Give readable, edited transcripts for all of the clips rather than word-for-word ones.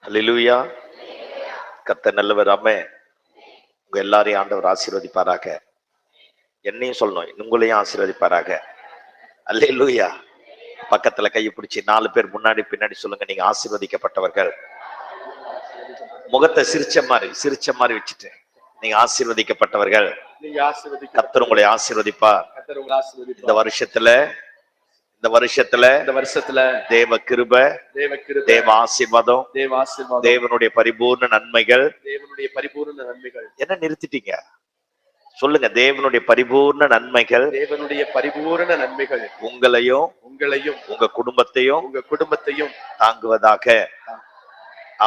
அல்லேலூயா. கர்த்தர் நல்லவர். ஆமென். உங்க எல்லாரையும் ஆண்டவர் ஆசீர்வதிப்பாராக. என்னையும் சொல்லணும், உங்களையும் ஆசீர்வதிப்பாராக. அல்லேலூயா. பக்கத்துல கையை பிடிச்சி 4 பேர் முன்னாடி பின்னாடி சொல்லுங்க, நீங்க ஆசீர்வதிக்கப்பட்டவர்கள். முகத்தை சிரிச்ச மாதிரி வச்சுட்டு, நீங்க ஆசீர்வதிக்கப்பட்டவர்கள். கர்த்தர் உங்களை ஆசீர்வதிப்பார். இந்த வருஷத்துல தேவ கிருபை, தேவ ஆசீர்வாதம், தேவனுடைய பரிபூர்ண நன்மைகள். என்ன நிறுத்திட்டீங்க? சொல்லுங்க, தேவனுடைய பரிபூர்ண நன்மைகள், உங்களையும் உங்க குடும்பத்தையும் தாங்குவதாக.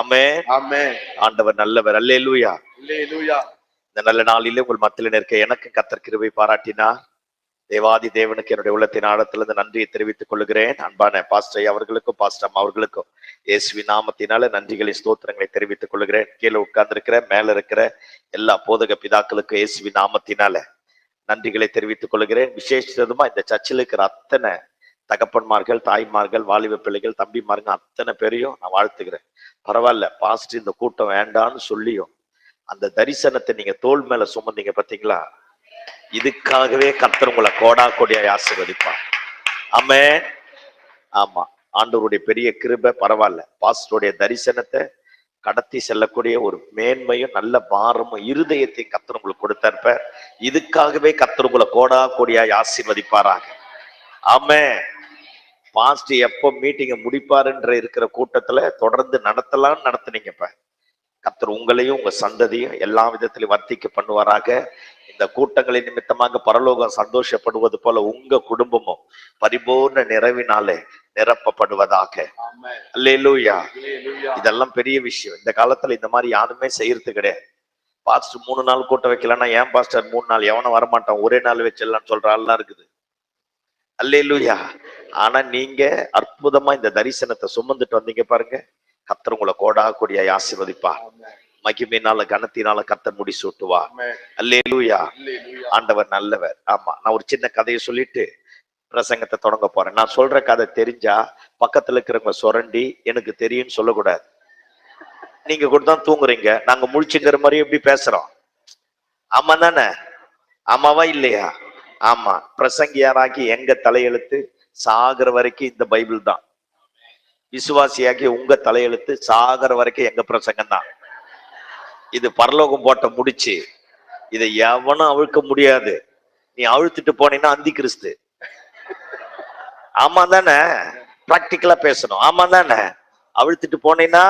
ஆமென். ஆண்டவர் நல்லவர். அல்லேலூயா. இந்த நல்ல நாளிலே உங்கள் மத்தியில் இருக்க எனக்கு கர்த்தர் கிருபை பாராட்டினார். தேவாதி தேவனுக்கு என்னுடைய உள்ளத்தின் ஆழத்திலிருந்து நன்றியை தெரிவித்துக் கொள்கிறேன். அன்பான பாஸ்டர் அவர்களுக்கும் பாஸ்டர் அம்மா அவர்களுக்கும் இயேசுவின் நாமத்தினால நன்றிகளை ஸ்தோத்திரங்களை தெரிவித்துக் கொள்கிறேன். கீழே உட்கார்ந்து இருக்கிற மேல இருக்கிற எல்லா போதக பிதாக்களுக்கும் இயேசுவின் நாமத்தினால நன்றிகளை தெரிவித்துக் கொள்கிறேன். விசேஷமா இந்த சர்ச்சில் இருக்கிற அத்தனை தகப்பன்மார்கள், தாய்மார்கள், வாலிப பிள்ளைகள், தம்பிமார்கள் அத்தனை பேரையும் நான் வாழ்த்துக்கிறேன். பரவாயில்ல, பாஸ்டர் இந்த கூட்டம் வேண்டான்னு சொல்லியும் அந்த தரிசனத்தை நீங்க தோள் மேல சுமந்தீங்க பாத்தீங்களா? இதுக்காகவே கர்த்தர் உங்களை கோடா கோடியாய் ஆசீர்வதிப்பார். ஆமென். ஆமா, ஆண்டவருடைய பெரிய கிருபை. பரவாயில்ல, பாஸ்டருடைய தரிசனத்தை கடத்தி செல்லக்கூடிய ஒரு மேன்மையும் நல்ல பாரமும் இருதயத்தையும் கர்த்தர் உங்களுக்கு கொடுத்திருப்ப. இதுக்காகவே கர்த்தர் உங்களை கோடா கோடியாய் ஆசீர்வதிப்பாராக. ஆமென். பாஸ்டர் எப்போ மீட்டிங்கை முடிப்பாருன்ற இருக்கிற கூட்டத்துல தொடர்ந்து நடத்துனீங்கப்ப. கர்த்தர் உங்களையும் உங்க சந்ததியும் எல்லா விதத்திலையும் வர்த்திக்க பண்ணுவாராக. இந்த கூட்டங்களின் நிமித்தமாக பரலோகம் சந்தோஷப்படுவது போல உங்க குடும்பமும் பரிபூர்ண நிறைவினாலே நிரப்பப்படுவதாக. அல்லேலூயா. இதெல்லாம் பெரிய விஷயம். இந்த காலத்துல இந்த மாதிரி யாருமே செய்யறது கிடையாது. பாஸ்டர் 3 நாள் கூட்டம் வைக்கலன்னா, ஏன் பாஸ்டர் 3 நாள்? எவனும் வரமாட்டான், ஒரே நாள் வச்சிடலாம்னு சொல்ற ஆள்லாம் இருக்குது. அல்லேலூயா. ஆனா நீங்க அற்புதமா இந்த தரிசனத்தை சுமந்துட்டு வந்தீங்க பாருங்க. கர்த்தர் உங்களை கோடா கோடியாய் ஆசீர்வதிப்பார். மகிமையினால கனத்தினால கர்த்தர் முடி சூட்டுவார். அல்லேலூயா. ஆண்டவர் நல்லவர். ஆமா, நான் ஒரு சின்ன கதையை சொல்லிட்டு பிரசங்கத்தை தொடங்க போறேன். நான் சொல்ற கதை தெரிஞ்சா பக்கத்துல இருக்கிறவங்க சுரண்டி எனக்கு தெரியும்னு சொல்லக்கூடாது. நீங்க கூட தான் தூங்குறீங்க, நாங்க முழிச்சுங்கிற மாதிரி எப்படி பேசுறோம்? ஆமா தானே? ஆமாவா இல்லையா? ஆமா. பிரசங்கியாராக்கி எங்க தலையெழுத்து சாகிற வரைக்கும் இந்த பைபிள் தான். விசுவாசியாக்கி உங்க தலையெழுத்து சாகிற வரைக்கும் எங்க பிரசங்கம் தான். இது பரலோகம் போட்ட முடிச்சு. இதை எவனும் அவிழ்க்க முடியாது. நீ அழுத்துட்டு போனீங்கன்னா அந்தி கிறிஸ்து. ஆமா தானே? பிராக்டிக்கலா பேசணும். ஆமா தானே? அவிழ்த்துட்டு போனீங்கன்னா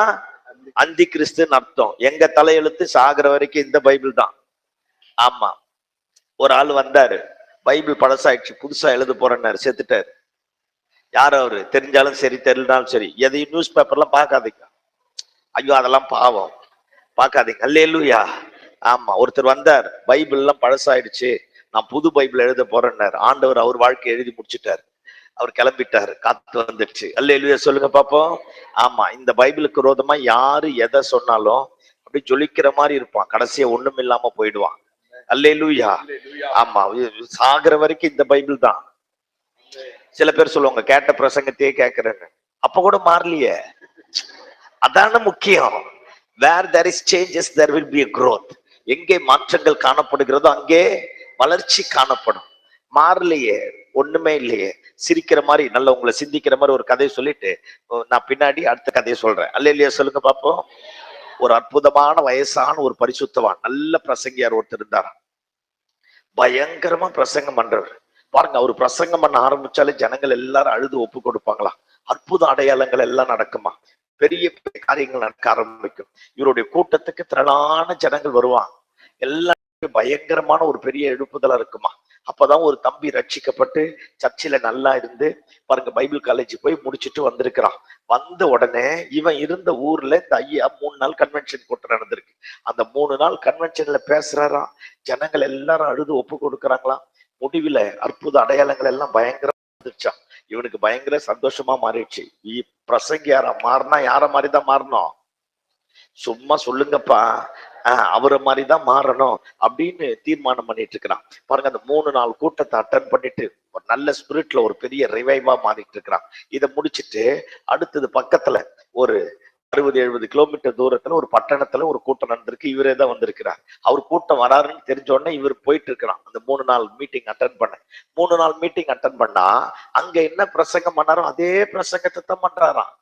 அந்தி கிறிஸ்துன்னு அர்த்தம். எங்க தலையெழுத்து சாகிற வரைக்கும் இந்த பைபிள் தான். ஆமா. ஒரு ஆள் வந்தாரு, பைபிள் பழசாயிடுச்சு, புதுசா எழுத போறேன்னாரு, செத்துட்டாரு. யார் அவரு? தெரிஞ்சாலும் சரி தெரியலனாலும் சரி, எதையும் நியூஸ் பேப்பர்லாம் பார்க்காதீங்க. ஐயோ அதெல்லாம் பாவம், பார்க்காதீங்க. அல்லேலூயா. ஆமா. ஒருத்தர் வந்தார், பைபிள் எல்லாம் பழசாயிடுச்சு, நான் புது பைபிள் எழுத போறேன்னாரு. ஆண்டவர் அவர் வாழ்க்கை எழுதி முடிச்சுட்டாரு. அவர் கிளம்பிட்டாரு, காத்து வந்துடுச்சு. அல்லேலூயா சொல்லுங்க பாப்போம். ஆமா, இந்த பைபிளுக்கு விரோதமா யாரு எதை சொன்னாலும் அப்படி ஜொலிக்கிற மாதிரி இருப்பான், கடைசியா ஒண்ணும் இல்லாம போயிடுவான். அல்லேலூயா. ஆமா, சாகிற வரைக்கும் இந்த பைபிள் தான். சில பேர் சொல்லுவாங்க, கேட்ட பிரசங்கத்தையே கேட்கிறேன்னு. அப்ப கூட மாறலையே. அதான முக்கியம். Where there is changes, there will be a growth. எங்கே மாற்றங்கள் காணப்படுகிறதோ அங்கே வளர்ச்சி காணப்படும். மாறலையே, ஒண்ணுமே இல்லையே. சிரிக்கிற மாதிரி, நல்ல உங்களை சிந்திக்கிற மாதிரி ஒரு கதையை சொல்லிட்டு நான் பின்னாடி அடுத்த கதையை சொல்றேன். அல்லேலூயா சொல்லுங்க பாப்போம். ஒரு அற்புதமான வயசான ஒரு பரிசுத்தவான், நல்ல பிரசங்கியார் ஒருத்தர் இருந்தார். பயங்கரமா பிரசங்கம் பண்றவர். பாருங்க, அவர் பிரசங்கம் பண்ண ஆரம்பிச்சாலே ஜனங்கள் எல்லாரும் அழுது ஒப்பு கொடுப்பாங்களா. அற்புத அடையாளங்கள் எல்லாம் நடக்குமா, பெரிய பெரிய காரியங்கள் நடக்க ஆரம்பிக்கும். இவருடைய கூட்டத்துக்கு திரளான ஜனங்கள் வருவாங்க. எல்லாம் பயங்கரமான ஒரு பெரிய எழுப்புதலா இருக்குமா. அப்பதான் ஒரு தம்பி ரட்சிக்கப்பட்டு சர்ச்சில நல்லா இருந்து பாருங்க, பைபிள் காலேஜ் போய் முடிச்சுட்டு வந்திருக்கிறான். வந்த உடனே இவன் இருந்த ஊர்ல இந்த ஐயா 3 நாள் கன்வென்ஷன் கூட்டம் நடந்திருக்கு. அந்த 3 நாள் கன்வென்ஷன்ல பேசுறாராம். ஜனங்கள் எல்லாரும் அழுது ஒப்பு கொடுக்குறாங்களாம். முடிவுல அற்புத அடையாளங்கள் எல்லாம் பயங்கரமா இருந்துச்சான். இவனுக்கு பயங்கர சந்தோஷமா மாறிடுச்சு. பிரசங்கியாரா மாறினா யார மாதிரிதான் மாறணும்? சும்மா சொல்லுங்கப்பா, அவரை மாதிரிதான் மாறணும் அப்படின்னு தீர்மானம் பண்ணிட்டு இருக்கிறான். பாருங்க, அந்த 3 நாள் கூட்டத்தை அட்டன் பண்ணிட்டு ஒரு நல்ல ஸ்பிரிட்ல ஒரு பெரிய ரிவைவா மாறிட்டு இருக்கிறான். இதை முடிச்சுட்டு அடுத்தது பக்கத்துல ஒரு 60-70 கிலோமீட்டர் தூரத்துல ஒரு பட்டணத்துல ஒரு கூட்டம் நடந்திருக்கு. இவரே தான் வந்திருக்கிறார். அவர் கூட்டம் வராருன்னு தெரிஞ்ச உடனே இவர் போயிட்டு இருக்கிறான் அந்த 3 நாள் மீட்டிங் அட்டன் பண்ண. 3 நாள் மீட்டிங் அட்டன் பண்ணா அங்க என்ன பிரசங்கம் பண்ணாரோ அதே பிரசங்கத்தை தான் பண்றாராம்.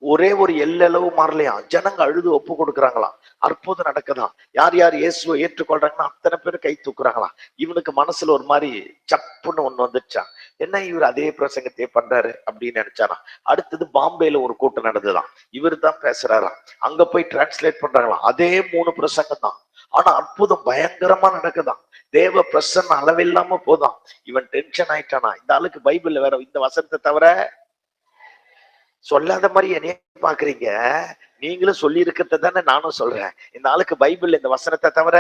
ஒரே ஒரு எல்லளவு மாறலையாம். ஜனங்க அழுது ஒப்பு கொடுக்குறாங்களாம். அற்புதம் நடக்குதான். யார் யார் இயேசுவை ஏற்றுக்கொள்றாங்கன்னா அத்தனை பேர் கை தூக்குறாங்களாம். இவனுக்கு மனசுல ஒரு மாதிரி சப்புன்னு ஒண்ணு வந்துச்சான். என்ன இவர் அதே பிரசங்கத்தையே பண்றாரு அப்படின்னு நினைச்சாராம். அடுத்தது பாம்பேல ஒரு கூட்டம் நடந்துதான். இவர் தான் பேசுறாராம். அங்க போய் டிரான்ஸ்லேட் பண்றாங்களாம். அதே 3 பிரசங்கம் தான். ஆனா அற்புதம் பயங்கரமா நடக்குதான். தேவ பிரசன்ன அளவில்லாம போதான். இவன் டென்ஷன் ஆயிட்டானா. இந்த ஆளுக்கு பைபிள்ல வேற இந்த வசனத்தை தவிர சொல்லாத மாதிரி என்னைய பாக்குறீங்க. நீங்களும் சொல்லி இருக்கிறத தானே நானும் சொல்றேன். இந்த ஆளுக்கு பைபிள் இந்த வசனத்தை தவிர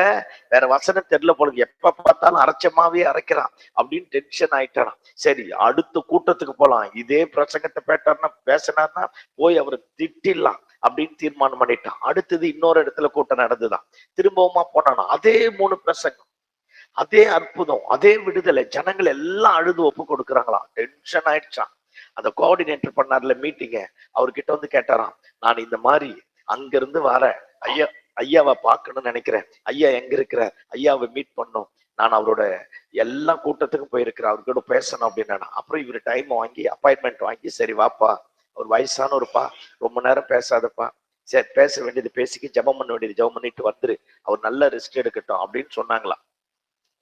வேற வசனம் தெரியல போல, எப்ப பார்த்தாலும் அரைச்சமாவே அரைக்கிறான் அப்படின்னு டென்ஷன் ஆயிட்டானா. சரி, அடுத்த கூட்டத்துக்கு போலாம். இதே பிரசங்கத்தை பேசினார்னா போய் அவரை திட்டிடலாம் அப்படின்னு தீர்மானம் பண்ணிட்டான். அடுத்தது இன்னொரு இடத்துல கூட்டம் நடந்துதான். திரும்பவுமா போனானா அதே 3 பிரசங்கம், அதே அற்புதம், அதே விடுதலை. ஜனங்கள் எல்லாம் அழுது ஒப்பு கொடுக்குறாங்களாம். டென்ஷன் ஆயிடுச்சான். அந்த கோஆர்டினேட்டர் பண்ணார்ல மீட்டிங்க, அவர்கிட்ட வந்து கேட்டாராம், நான் இந்த மாதிரி அங்க இருந்து வரேன், ஐயாவை பார்க்கணும்னு நினைக்கிறேன், ஐயா எங்க இருக்கிறார், ஐயாவை மீட் பண்ணும், நான் அவரோட எல்லா கூட்டத்துக்கும் போயிருக்கிறேன், அவர்கிட்ட பேசணும் அப்படின்னா. அப்புறம் இவர் டைம் வாங்கி அப்பாயின்மெண்ட் வாங்கி, சரி வாப்பா, அவர் வயசானவருப்பா, ரொம்ப நேரம் பேசாதப்பா, சரி பேச வேண்டியது பேசிக்கு, ஜபம் பண்ண வேண்டியது ஜபம் பண்ணிட்டு வந்துரு, அவர் நல்ல ரெஸ்ட் எடுக்கட்டும் அப்படின்னு சொன்னாங்களாம்.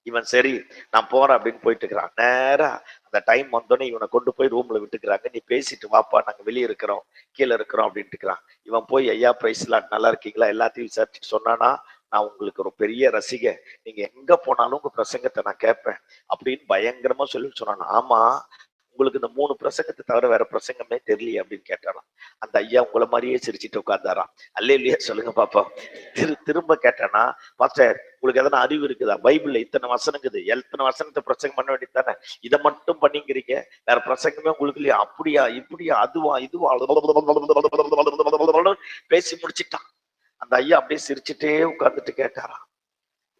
இவன் சரி நான் போறேன் அப்படின்னு போயிட்டு இருக்கிறான். நேரா அந்த டைம் வந்தோடனே இவனை கொண்டு போய் ரூம்ல விட்டுக்கிறாங்க. நீ பேசிட்டு வாப்பா, நாங்க வெளியே இருக்கிறோம், கீழே இருக்கிறோம் அப்படின்ட்டு இருக்கிறான். இவன் போய் ஐயா பிரைஸ்லாம் நல்லா இருக்கீங்களா எல்லாத்தையும் விசாரிச்சு சொன்னானா, நான் உங்களுக்கு ஒரு பெரிய ரசிகை, நீங்க எங்க போனாலும் உங்க பிரசங்கத்தை நான் கேட்பேன் அப்படின்னு பயங்கரமா சொல்லி சொன்னானா. ஆமா, உங்களுக்கு இந்த 3 பிரசங்கத்தை தவிர வேற பிரசங்கமே தெரியலையே அப்படின்னு கேட்டாராம். அந்த ஐயா உங்களை மாதிரியே சிரிச்சுட்டு உட்கார்ந்தாராம். அல்லேலூயா சொல்லுங்க பாப்பா. திரும்ப கேட்டானா, பாஸ்டர் உங்களுக்கு எதனா அறிவு இருக்குதா, பைபிள்ல இத்தனை வசனங்குது, எத்தனை வசனத்தை பிரசங்கம் பண்ண வேண்டியது தானே, இதை மட்டும் பண்ணிக்கிறீங்க, வேற பிரசங்கமே உங்களுக்கு இல்லையா, அப்படியா இப்படியா அதுவா இதுவா பேசி முடிச்சுட்டான். அந்த ஐயா அப்படியே சிரிச்சுட்டே உட்கார்ந்துட்டு கேட்டாராம்,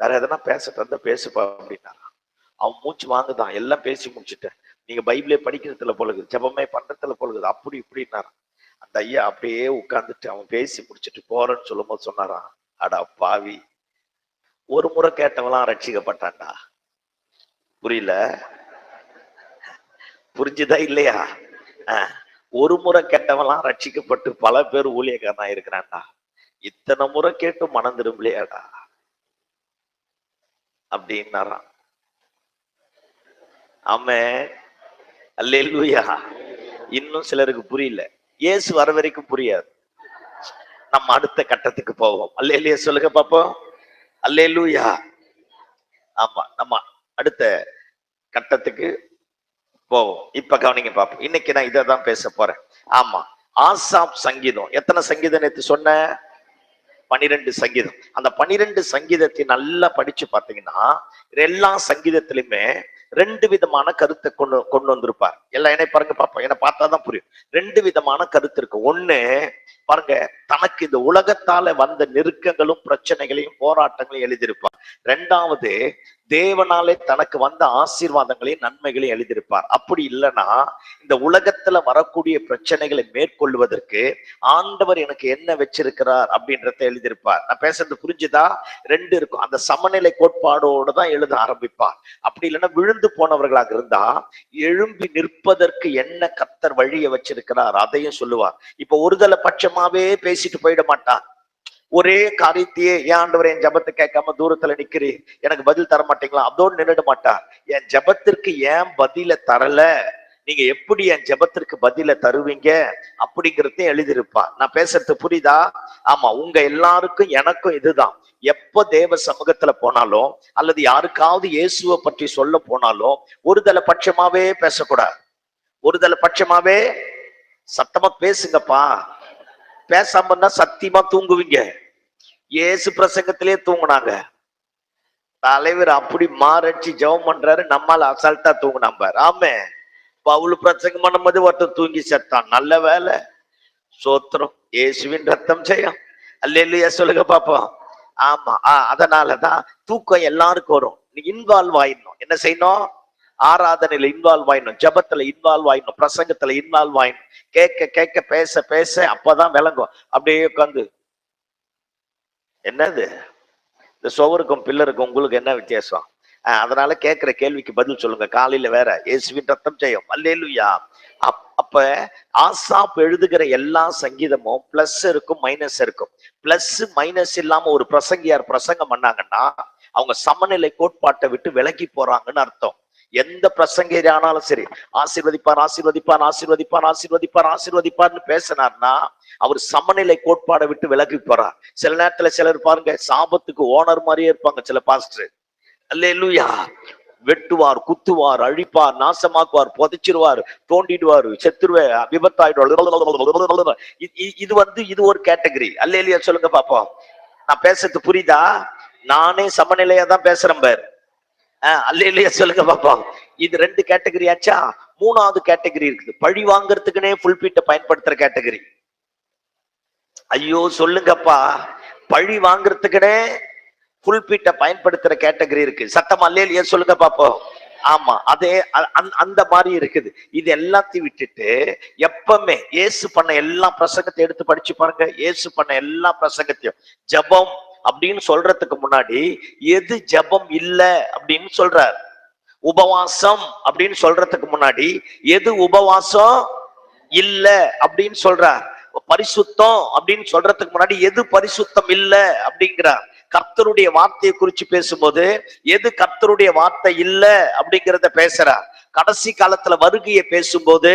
வேற எதனா பேச தந்த பேசுப்பா அப்படின்னாராம். அவன் மூச்சு வாங்குதான், எல்லாம் பேசி முடிச்சுட்டேன், நீங்க பைபிளே படிக்கிறதுல போலகுது, ஜபமே பண்றதுல போலகுது, அப்படி இப்படின்னாராம். அந்த ஐயா அப்படியே உட்கார்ந்துட்டு அவன் பேசி முடிச்சுட்டு போறேன்னு சொல்லும் போது சொன்னாராம், அடா பாவி, ஒரு முறை கேட்டவெல்லாம் ரட்சிக்கப்பட்டான்டா. புரியல, புரிஞ்சுதா இல்லையா? ஒரு முறை கேட்டவெல்லாம் ரட்சிக்கப்பட்டு பல பேர் ஊழியக்காரனா இருக்கிறான்டா. இத்தனை முறை கேட்டு மனம் திரும்பலையாடா அப்படின்னாராம். ஆமென், அல்லேலூயா. இன்னும் சிலருக்கு புரியல, இயேசு வர வரைக்கும் புரியாது. நம்ம அடுத்த கட்டத்துக்கு போவோம். அல்லேலூயா சொல்லுங்க பாப்போம். அல்லேலூயா. ஆமா, நம்ம அடுத்த கட்டத்துக்கு போவோம். இப்ப கவனிங்க பாப்போம். இன்னைக்கு நான் இதை தான் பேச போறேன். ஆமா, ஆசாப் சங்கீதம். எத்தனை சங்கீதம் நேற்று சொன்ன? 12 சங்கீதம். அந்த 12 சங்கீதத்தை நல்லா படிச்சு பாத்தீங்கன்னா எல்லா சங்கீதத்திலுமே 2 விதமான கருத்தை கொண்டு வந்திருப்பார். எல்லாம் என்னை பாருங்க பாப்போம், என்னை பார்த்தாதான் புரியும். 2 விதமான கருத்து இருக்கு. ஒண்ணு பாருங்க, தனக்கு இந்த உலகத்தால வந்த நெருக்கங்களும் பிரச்சனைகளையும் போராட்டங்களையும் எழுதியிருப்பார். 2வது தேவனாலே தனக்கு வந்த ஆசீர்வாதங்களையும் நன்மைகளையும் எழுதியிருப்பார். அப்படி இல்லைன்னா இந்த உலகத்துல வரக்கூடிய பிரச்சனைகளை மேற்கொள்வதற்கு ஆண்டவர் எனக்கு என்ன வச்சிருக்கிறார் அப்படின்றத எழுதியிருப்பார். நான் பேசுறது புரிஞ்சுதா? 2 இருக்கும். அந்த சமநிலை கோட்பாடோடு தான் எழுத ஆரம்பிப்பார். அப்படி இல்லைன்னா விழுந்து போனவர்களாக இருந்தா எழும்பி நிற்பதற்கு என்ன கர்த்தர் வழியை வச்சிருக்கிறார் அதையும் சொல்லுவார். இப்ப ஒருதலை பட்சமாவே பேசிட்டு போயிட மாட்டார். ஒரே காரியத்தையே, ஏன் ஆண்டவரே என் ஜபத்தை கேட்காம தூரத்துல நிக்கிறீர், எனக்கு பதில் தர மாட்டீங்களா, அதோடு நின்றுட மாட்டார். என் ஜபத்திற்கு ஏன் பதில தரல, நீங்க எப்படி என் ஜபத்திற்கு பதில தருவீங்க அப்படிங்கிறதையும் எழுதியிருப்பார். நான் பேசுறது புரியுதா? ஆமா, உங்க எல்லாருக்கும் எனக்கும் இதுதான். எப்ப தேவ சமூகத்துல போனாலும் அல்லது யாருக்காவது இயேசுவை பற்றி சொல்ல போனாலும் ஒருதலை பட்சமாவே பேசக்கூடாது. ஒருதலை பட்சமாவே சத்தமா பேசுங்கப்பா. பேசாம இருந்தா சத்தியமா தூங்குவீங்க. இயேசு பிரசங்கத்திலே தூங்குனாங்க. தலைவர் அப்படி மாரடிச்சு ஜெபம் பண்றாரு, நம்மால அசால்ட்டா தூங்குனாம் பாரு. ஆமே, பவுல் பிரசங்கம் பண்ணும்போது ஒருத்தர் தூங்கி செத்தான். நல்ல வேலை, சோத்திரம், இயேசுவின் ரத்தம் செய்யும். அல்லேலூயா சொல்லுங்க பாப்போம். ஆமா. அதனாலதான் தூக்கம் எல்லாருக்கும் வரும். நீ இன்வால்வ் ஆயிடணும். என்ன செய்யணும்? ஆராதனையில இன்வால்வ் ஆயிடணும், ஜபத்துல இன்வால்வ் ஆயிடணும், பிரசங்கத்துல இன்வால்வ் ஆயிடணும். கேட்க கேட்க பேச பேச அப்பதான் விளங்கும். அப்படியே உட்காந்து என்னது இந்த சுவருக்கும் பில்லருக்கும் உங்களுக்கு என்ன வித்தியாசம்? அதனால கேட்கிற கேள்விக்கு பதில் சொல்லுங்க. காலையில வேற இயேசுவின் ரத்தம் ஜெயம், அல்லேலூயா. அப்ப ஆசாப் எழுதுகிற எல்லா சங்கீதமும் பிளஸ் இருக்கும், மைனஸ் இருக்கும். பிளஸ் மைனஸ் இல்லாம ஒரு பிரசங்கியார் பிரசங்கம் பண்ணாங்கன்னா அவங்க சமநிலை கோட்பாட்டை விட்டு விலகி போறாங்கன்னு அர்த்தம். எந்த பிரசங்கியர் ஆனாலும் சரி, ஆசீர்வதிப்பார் ஆசீர்வதிப்பார் ஆசீர்வதிப்பார் ஆசீர்வதிப்பார் ஆசீர்வதிப்பார்னு பேசினார்னா அவர் சமநிலை கோட்பாடை விட்டு விலகி போறார். சில நேரத்துல சிலர் பாருங்க சாபத்துக்கு ஓனர் மாதிரியே இருப்பாங்க சில பாஸ்டர். அல்லேலூயா. வெட்டுவார், குத்துவார், அழிப்பார், நாசமாக்குவார், புதைச்சிருவார், தோண்டிடுவார், செத்துருவே, விபத்தாயிடுவார். இது ஒரு கேட்டகரி. அல்லேலூயா சொல்லுங்க பாப்போம். நான் பேசுறது புரியுதா? நானே சமநிலையா தான் பேசுறேன் பார். அல்லேலூயா சொல்லுங்க பாப்போம். இது 2 கேட்டகரி ஆச்சா. 3வது கேட்டகரி இருக்குது, பழி வாங்கறதுக்குன்னே புல்பீட்டை பயன்படுத்துற கேட்டகரி. ஐயோ சொல்லுங்கப்பா, பழி வாங்கறதுக்குன்னே புல்பீட்டை பயன்படுத்துற கேட்டகரி இருக்கு. சத்தம் அல்லேலூயா சொல்லுங்க பாப்போம். ஆமா, அதே அந்த மாதிரி இருக்குது. இது எல்லாத்தையும் விட்டுட்டு எப்பவுமே இயேசு பண்ண எல்லா பிரசங்கத்தை எடுத்து படிச்சு பாருங்க. இயேசு பண்ண எல்லா பிரசங்கத்தையும் ஜபம் அப்படின்னு சொல்றதுக்கு முன்னாடி எது ஜபம் இல்ல அப்படின்னு சொல்றார். உபவாசம் அப்படின்னு சொல்றதுக்கு முன்னாடி எது உபவாசம் இல்ல அப்படின்னு சொல்றார். பரிசுத்தம் அப்படின்னு சொல்றதுக்கு முன்னாடி எது பரிசுத்தம் இல்ல அப்படிங்கிறார். கர்த்தருடைய வார்த்தையை குறிச்சு பேசும்போது எது கர்த்தருடைய வார்த்தை இல்ல அப்படிங்கிறத பேசுறார். கடைசி காலத்துல வருகையை பேசும்போது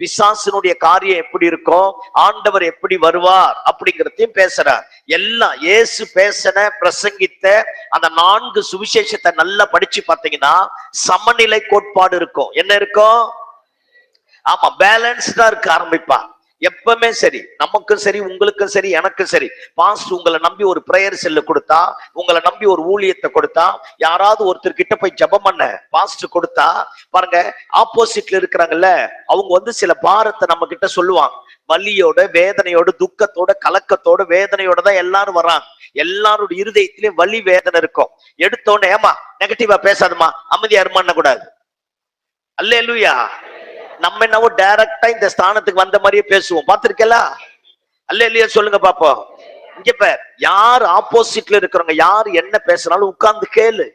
பிசாசினுடைய காரியம் எப்படி இருக்கும், ஆண்டவர் எப்படி வருவார் அப்படிங்கிறதையும் பேசுறார். எல்லாம் இயேசு பேசின பிரசங்கித்த அந்த 4 சுவிசேஷத்தை நல்லா படிச்சு பார்த்தீங்கன்னா சமநிலை கோட்பாடு இருக்கும். என்ன இருக்கும்? ஆமா, பேலன்ஸ்டா இருக்க ஆரம்பிப்பா. எப்பவுமே சரி, நமக்கும் சரி, உங்களுக்கும் சரி, எனக்கும் சரி. பாஸ்ட் உங்களை நம்பி ஒரு பிரேயர் செல்லு கொடுத்தா, உங்களை நம்பி ஒரு ஊழியத்தை கொடுத்தா, யாராவது ஒருத்தர் கிட்ட போய் ஜெபம் பண்ண பாஸ்ட் கொடுத்தா பாருங்க, ஆப்போசிட்ல இருக்கிறாங்கல்ல அவங்க சில பாரத்தை நம்ம கிட்ட சொல்லுவாங்க. வலியோட, வேதனையோட, துக்கத்தோட, கலக்கத்தோட, வேதனையோட தான் எல்லாரும் வர்றாங்க. எல்லாரோட இருதயத்திலே வலி வேதனை இருக்கும். எடுத்தோடனே ஏமா நெகட்டிவா பேசாதமா, அமைதியா இருமான்னு கூடாது. அல்லேலூயா. நம்ம என்னவோ டைரக்டா இந்த ஸ்தானத்துக்கு வந்த மாதிரியே பேசுவோம். பார்த்திருக்கல? அல்லேலூயா சொல்லுங்க பாப்போம். இங்க பார், யார் ஆப்போசிட்ல இருக்கிறவங்க யார் என்ன பேசுறாலும் உட்கார்ந்து கேளு.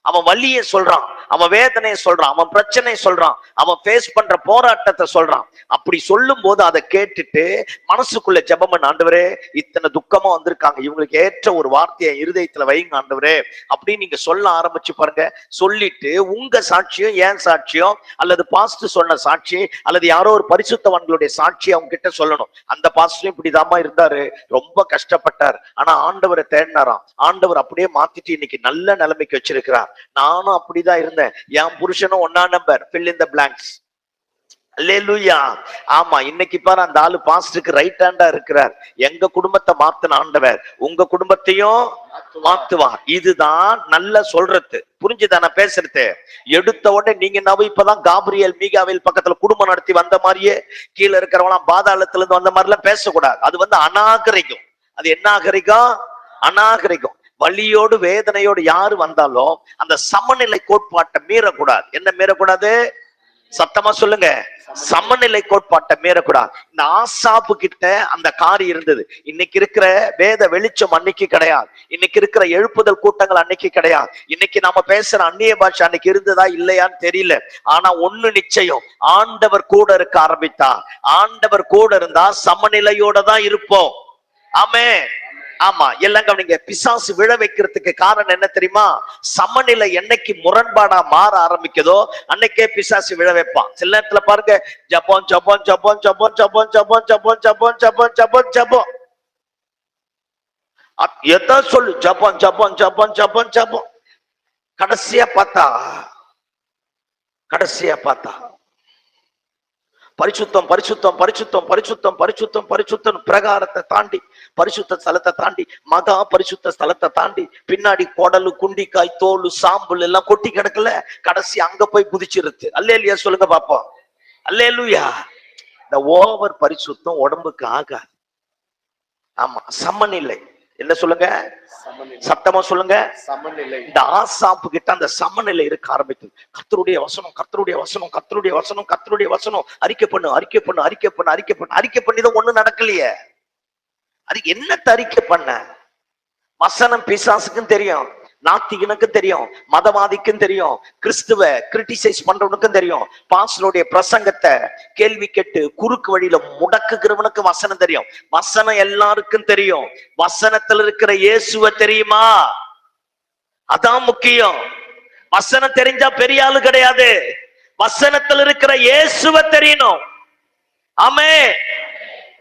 அவன் வலியை சொல்றான், அவன் வேதனையை சொல்றான், அவன் பிரச்சனையை சொல்றான், அவன் ஃபேஸ் பண்ற போராட்டத்தை சொல்றான். அப்படி சொல்லும் போது அதை கேட்டுட்டு மனசுக்குள்ள ஜெபம் பண்ண, ஆண்டவரே இத்தனை துக்கமா வந்திருக்காங்க, இவங்களுக்கு ஏற்ற ஒரு வார்த்தையை இருதயத்துல வைங்க ஆண்டவரே அப்படின்னு நீங்க சொல்ல ஆரம்பிச்சு பாருங்க. சொல்லிட்டு உங்க சாட்சியம், ஏன் சாட்சியம், அல்லது பாஸ்ட் சொன்ன சாட்சி, அல்லது யாரோ ஒரு பரிசுத்தவான்களுடைய சாட்சி அவங்க கிட்ட சொல்லணும். அந்த பாஸ்டரும் இப்படிதாமா இருந்தாரு, ரொம்ப கஷ்டப்பட்டார், ஆனா ஆண்டவரை தேடினாராம், ஆண்டவர் அப்படியே மாத்திட்டு இன்னைக்கு நல்ல நிலைமைக்கு வச்சிருக்கிறார். நானும் அப்படிதான் இருந்தேன், என் புருஷனும் 1ஆம் number, fill in the blanks. அல்லேலூயா. ஆமா, இன்னைக்கு பாரு அந்த ஆளு பாஸ்டருக்கு ரைட் ஹேண்டா இருக்கிறார். எங்க குடும்பத்தை மாத்தின ஆண்டவர் உங்க குடும்பத்தையும் மாத்துவார். இதுதான் நல்ல சொல்றது. புரிஞ்சுதா நான் பேசுறது? எடுத்த உடனே நீங்க நவ இப்பதான் காபிரியல் மீகாவேல் பக்கத்துல குடும்பம் நடத்தி வந்த மாதிரியே கீழே இருக்கிறவங்களாம் பாதாளத்துல இருந்து வந்த மாதிரி எல்லாம் பேசக்கூடாது. அது அநாகரிகம். அது என்ன ஆகரிகம்? அநாகரிகம். வலியோடு வேதனையோடு யாரு வந்தாலும் அந்த சமநிலை கோட்பாட்டை மீறக்கூடாது. என்ன மீறக்கூடாது? சத்தமா சொல்லுங்க, சமநிலை கோட்பாட்டை மீறக்கூடாது. இந்த ஆசாப்பு கிட்ட அந்த காரியம் இருந்தது. இன்னைக்கு இருக்கிற வேத வெளிச்சம் அன்னைக்கு கிடையாது. இன்னைக்கு இருக்கிற எழுப்புதல் கூட்டங்கள் அன்னைக்கு கிடையாது. இன்னைக்கு நாம பேசுற அந்நிய பாஷை அன்னைக்கு இருந்ததா இல்லையான்னு தெரியல. ஆனா ஒண்ணு நிச்சயம், ஆண்டவர் கூட இருக்க ஆரம்பித்தா, ஆண்டவர் கூட இருந்தா சமநிலையோட தான் இருப்போம். ஆமென். ஆமா, எல்லாம் கவனிங்க. பிசாசு விழ வைக்கிறதுக்கு காரணம் என்ன தெரியுமா? சமநிலை என்னைக்கு முரண்பாடா மாற ஆரம்பிக்குதோ அன்னைக்கே பிசாசு விழ வைப்பான். சில நேரத்துல பாருங்க, ஜபம் ஜபம் ஜபம் ஜபம் ஜபம் ஜபம் ஜபம் ஜபம் ஜபம் ஜபம் ஜபம் எத சொல்லு, ஜபம் ஜபம் ஜபம் ஜபம் ஜபம். கடைசியா பார்த்தா பரிசுத்தம் பரிசுத்தம் பரிசுத்தம் பரிசுத்தம் பரிசுத்தம் பரிசுத்தம் பிரகாரத்தை தாண்டி, பரிசுத்த ஸ்தலத்தை தாண்டி, மகா பரிசுத்த ஸ்தலத்தை தாண்டி, பின்னாடி குடலு, குண்டிக்காய், தோல், சாம்பல் எல்லாம் கொட்டி கிடக்கல, கடைசி அங்க போய் குதிச்சிருது. அல்லேலூயா சொல்லுங்க பாப்போம். அல்லேலூயா. இந்த ஓவர் பரிசுத்தம் உடம்புக்கு ஆகாது. ஆமா, சமநிலை. என்ன சொல்லுங்க? சத்தமா சொல்லுங்க. சமநிலை. இந்த ஆசாப்பு கிட்ட அந்த சமநிலை இருக்க ஆரம்பித்தது. கர்த்தருடைய வசனம், கர்த்தருடைய வசனம், கர்த்தருடைய வசனம், கர்த்தருடைய வசனம், அறிக்கை பண்ணு, அறிக்கை பண்ணு, அறிக்கை பண்ணு, அறிக்கை பண்ணு. அறிக்கை பண்ணிதான் ஒண்ணும் நடக்கலையே. அது என்னத்த அறிக்கை பண்ண? வசனம் பிசாசுக்கும் தெரியும், நாத்திகனுக்கும் தெரியும், மதவாதிக்கும் தெரியும், கிறிஸ்துவ கிரிட்டிசைஸ் பண்றவனுக்கும் தெரியும், பாஸ்டருடைய பிரசங்கத்தை கேள்வி கேட்டு குறுக்கு வழியில முடக்குகிறவனுக்கு வசனம் தெரியும். வசனம் எல்லாருக்கும் தெரியும். வசனத்துல இருக்கிற இயேசுவ தெரியுமா? அதான் முக்கியம். வசனம் தெரிஞ்சா பெரிய ஆளு கிடையாது. வசனத்துல இருக்கிற இயேசுவ தெரியணும். ஆமே,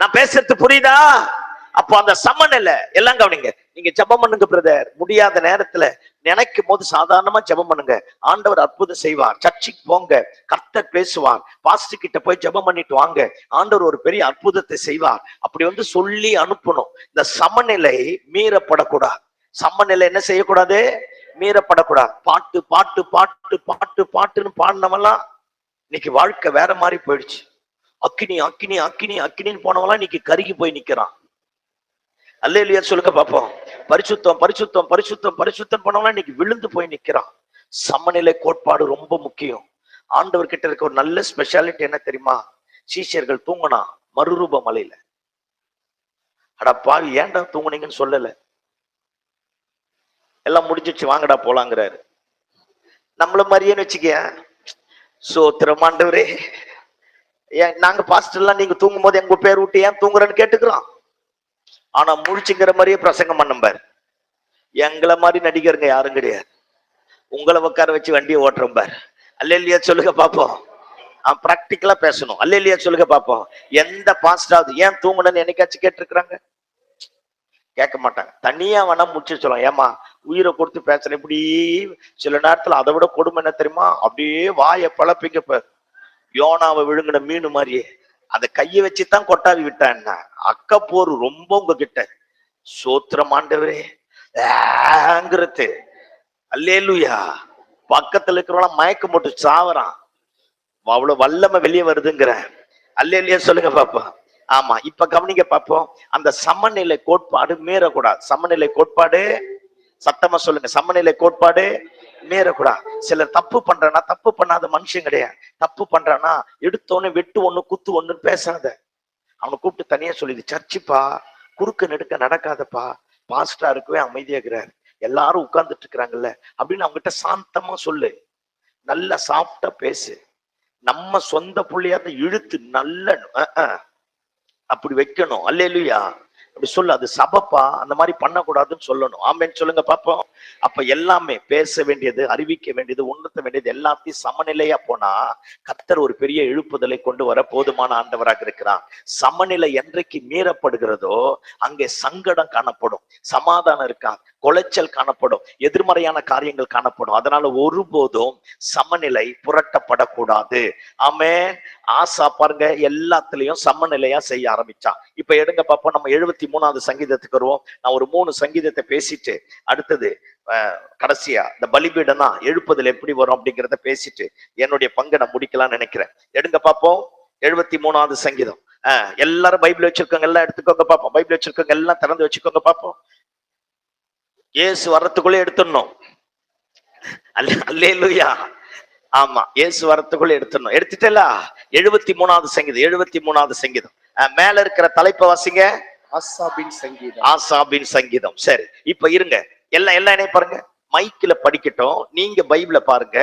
நான் பேசுறது புரியுதா? அப்போ அந்த சமநிலை எல்லாம் கவனிங்க. நீங்க ஜெபம் பண்ணுங்க பிரதர். முடியாத நேரத்துல நினைக்கும் போது சாதாரணமா ஜெபம் பண்ணுங்க. ஆண்டவர் அற்புதம் செய்வார். சர்ச்சுக்கு போங்க, கர்த்தர் பேசுவார். பாஸ்டர் கிட்ட போய் ஜெபம் பண்ணிட்டு வாங்க, ஆண்டவர் ஒரு பெரிய அற்புதத்தை செய்வார். அப்படி சொல்லி அனுப்பணும். இந்த சமநிலை மீறப்படக்கூடாது. சமநிலை என்ன செய்யக்கூடாது? மீறப்படக்கூடாது. பாட்டு பாட்டு பாட்டு பாட்டு பாட்டுன்னு பாடினவெல்லாம் இன்னைக்கு வாழ்க்கை வேற மாதிரி போயிடுச்சு. அக்கினி அக்கினி அக்கினி அக்கினின்னு போனவெல்லாம் இன்னைக்கு கருகி போய் நிக்கிறான். அல்லேலூயா சொல்லுங்க பாப்போம். பரிசுத்தம் பரிசுத்தம் பரிசுத்தம் பரிசுத்தம் பண்ணவனா இன்னைக்கு விழுந்து போய் நிக்கிறான். சமநிலை கோட்பாடு ரொம்ப முக்கியம். ஆண்டவர் கிட்ட இருக்க ஒரு நல்ல ஸ்பெஷாலிட்டி என்ன தெரியுமா? சீஷர்கள் தூங்கினா மறுரூப மலையில. அடா பாவி, ஏன்டா தூங்குனீங்கன்னு சொல்லல. எல்லாம் முடிஞ்சிச்சு, வாங்கடா போலாங்கிறாரு. நம்மள மாதிரியே வச்சுக்க. சோத்திரம் ஆண்டவரே, நாங்க பாஸ்டர் எல்லாம் நீங்க தூங்கும் போது எங்க பேர் விட்டு ஏன் தூங்குறேன்னு கேட்டுக்கிறோம். ஆனா முழிச்சுங்கிற மாதிரியே பிரசங்கம் பண்ணம்பார். எங்களை மாதிரி நடிகருங்க யாரும் கிடையாது. உங்களை உட்கார வச்சு வண்டியை ஓட்டுறோம் பார். அல்லேலூயா சொல்லுங்க பாப்போம். பிராக்டிக்கலா பேசணும். அல்லேலூயா சொல்லுங்க பாப்போம். எந்த பாஸ்டாவது ஏன் தூங்கணும்னு என்னைக்காச்சும் கேட்டிருக்கிறாங்க? கேட்க மாட்டாங்க. தனியா வேணா முடிச்சு சொல்லுவாங்க. ஏமா உயிரை கொடுத்து பேசுறேன். இப்படி சில நேரத்துல அதை விட கொடுமை என்ன தெரியுமா? அப்படியே வாயை பழப்பிங்க. யோனாவை விழுங்கின மீன் மாதிரியே அந்த கையை வச்சுதான் கொட்டாவி விட்டான். அக்க போரு ரொம்ப உங்ககிட்ட. சோத்திரம் ஆண்டவரே ஆங்கிறது. அல்லேலூயா. பக்கத்துல இருக்கிறவங்க மயக்கம் போட்டு சாவறான். அவ்வளவு வல்லமை வெளியே வருதுங்கிற. அல்லேலூயா சொல்லுங்க பாப்பா. ஆமா, இப்ப கவனிங்க பாப்போம். அந்த சமநிலை கோட்பாடு மீறக்கூடாது. சமநிலை கோட்பாடு, சத்தமா சொல்லுங்க, சமநிலை கோட்பாடு மீறக்கூடாது. சிலர் தப்பு பண்றனா, தப்பு பண்ணாத மனுஷன் கிடையாது. தப்பு பண்றானா எடுத்தோன்னு வெட்டு ஒண்ணு குத்து ஒண்ணுன்னு பேசாத. அவனை கூப்பிட்டு தனியா சொல்லிடு. சர்ச்சுப்பா, குறுக்க நெடுக்க நடக்காதப்பா, பாஸ்டரா இருக்கவே அமைதியாகிறாரு, எல்லாரும் உட்கார்ந்துட்டு இருக்கிறாங்கல்ல அப்படின்னு அவங்ககிட்ட சாந்தமா சொல்லு. நல்லா சாஃப்டா பேசு. நம்ம சொந்த புள்ளையாத இழுத்து நல்ல அப்படி வைக்கணும். அல்லேலூயா. அப்படி சொல்லு. அது சபப்பா, அந்த மாதிரி பண்ணக்கூடாதுன்னு சொல்லணும். ஆமேன்னு சொல்லுங்க பாப்போம். அப்ப எல்லாமே பேச வேண்டியது, அறிவிக்க வேண்டியது, உணர்த்த வேண்டியது எல்லாத்தையும் சமநிலையா போனா கர்த்தர் ஒரு பெரிய எழுப்புதலை கொண்டு வர போதுமான ஆண்டவராக இருக்கிறார். சமநிலை என்றைக்கு மீறப்படுகிறதோ அங்கே சங்கடம் காணப்படும், சமாதானம் இருக்கா, கொலைச்சல் காணப்படும், எதிர்மறையான காரியங்கள் காணப்படும். அதனால ஒருபோதும் சமநிலை புரட்டப்படக்கூடாது. ஆமென். ஆசா பாருங்க, எல்லாத்துலயும் சமநிலையா செய்ய ஆரம்பிச்சான். இப்ப எடுங்க பாப்போம். நம்ம 73வது சங்கீதத்துக்கு வருவோம். நான் ஒரு 3 சங்கீதத்தை பேசிட்டு அடுத்தது கடைசியா இந்த பலிபீடம் தான் எழுப்புதல் எப்படி வரும் அப்படிங்கிறத பேசிட்டு என்னுடைய பங்கை நான் முடிக்கலாம்னு நினைக்கிறேன். எடுங்க பாப்போம் 73வது சங்கீதம். எல்லாரும் பைபிள் வச்சிருக்கோங்க, எல்லாம் எடுத்துக்கோங்க பாப்போம். பைபிள் வச்சிருக்கோங்க எல்லாம் திறந்து வச்சுக்கோங்க பாப்போம். இயேசு வர்றதுக்குள்ளே எடுத்துடணும். அல்லேலூயா. ஆமா, இயேசு வரத்துக்குள்ள எடுத்துடணும். எடுத்துட்டல. 73வது சங்கீதம். 73வது சங்கீதம் மேல இருக்கிற தலைப்பை வாசிங்க. ஆசாபின் சங்கீதம். ஆசாபின் சங்கீதம். சரி, இப்ப இருங்க, எல்லாம் என்ன பாருங்க, மைக்கில படிக்கட்டும், நீங்க பைபிள பாருங்க,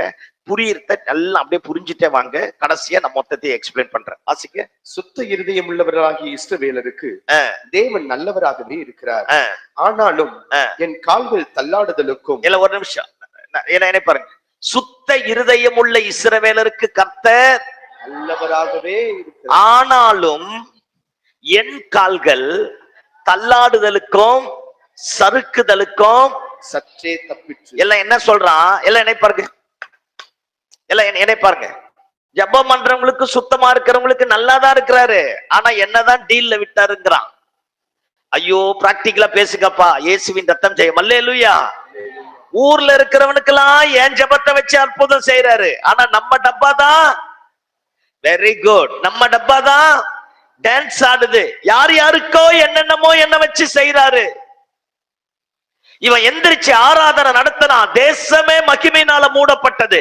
புரியறத எல்லாம் அப்படியே புரிஞ்சுட்டே வாங்க. கடைசியா நான் மொத்தத்தை எக்ஸ்பிளைன் பண்றேன். வாசிக்க. சுத்த இருதயம் உள்ளவராகிய இஸ்ரவேலருக்கு தேவன் நல்லவராகவே இருக்கிறார். ஆனாலும் என் கால்கள் தள்ளாடுதலுக்கும். இல்ல, ஒரு நிமிஷம், என்ன பாருங்க. சுத்த இருதயம் உள்ள இஸ்ரவேலருக்கு கர்த்தர் நல்லவராகவே இருக்கிறார். ஆனாலும் என் கால்கள் தள்ளாடுதலுக்கும் சறுக்குதலுக்கும் சற்றே தப்பிற்று. எல்லாம் என்ன சொல்றான்? எல்லாம் என்ன பாருங்க, எல்லாம் என்ன பாருங்க. ஜெபம் பண்றவங்களுக்கு, சுத்தமா இருக்கிறவங்களுக்கு நல்லாதான் இருக்கிறாரு. ஆனா என்னதான் டீல்ல விட்டாருங்கிறான். ஐயோ, பிராக்டிகலா பேசுங்கப்பா. இயேசுவின் ரத்தம் ஜெயம். அல்லேலூயா. ஊர்ல இருக்கிறவனுக்கெல்லாம் என் ஜெபத்தை வச்சு அற்புதம் செய்யறாரு. ஆனா நம்ம டப்பா தான் வெரி குட். நம்ம டப்பா தான் டான்ஸ் ஆடுது. யார் யாருக்கோ என்னென்னமோ என்ன வச்சு செய்யறாரு. இவன் எந்திரிச்சு ஆராதனை நடத்தினா தேசமே மகிமையினால மூடப்பட்டது.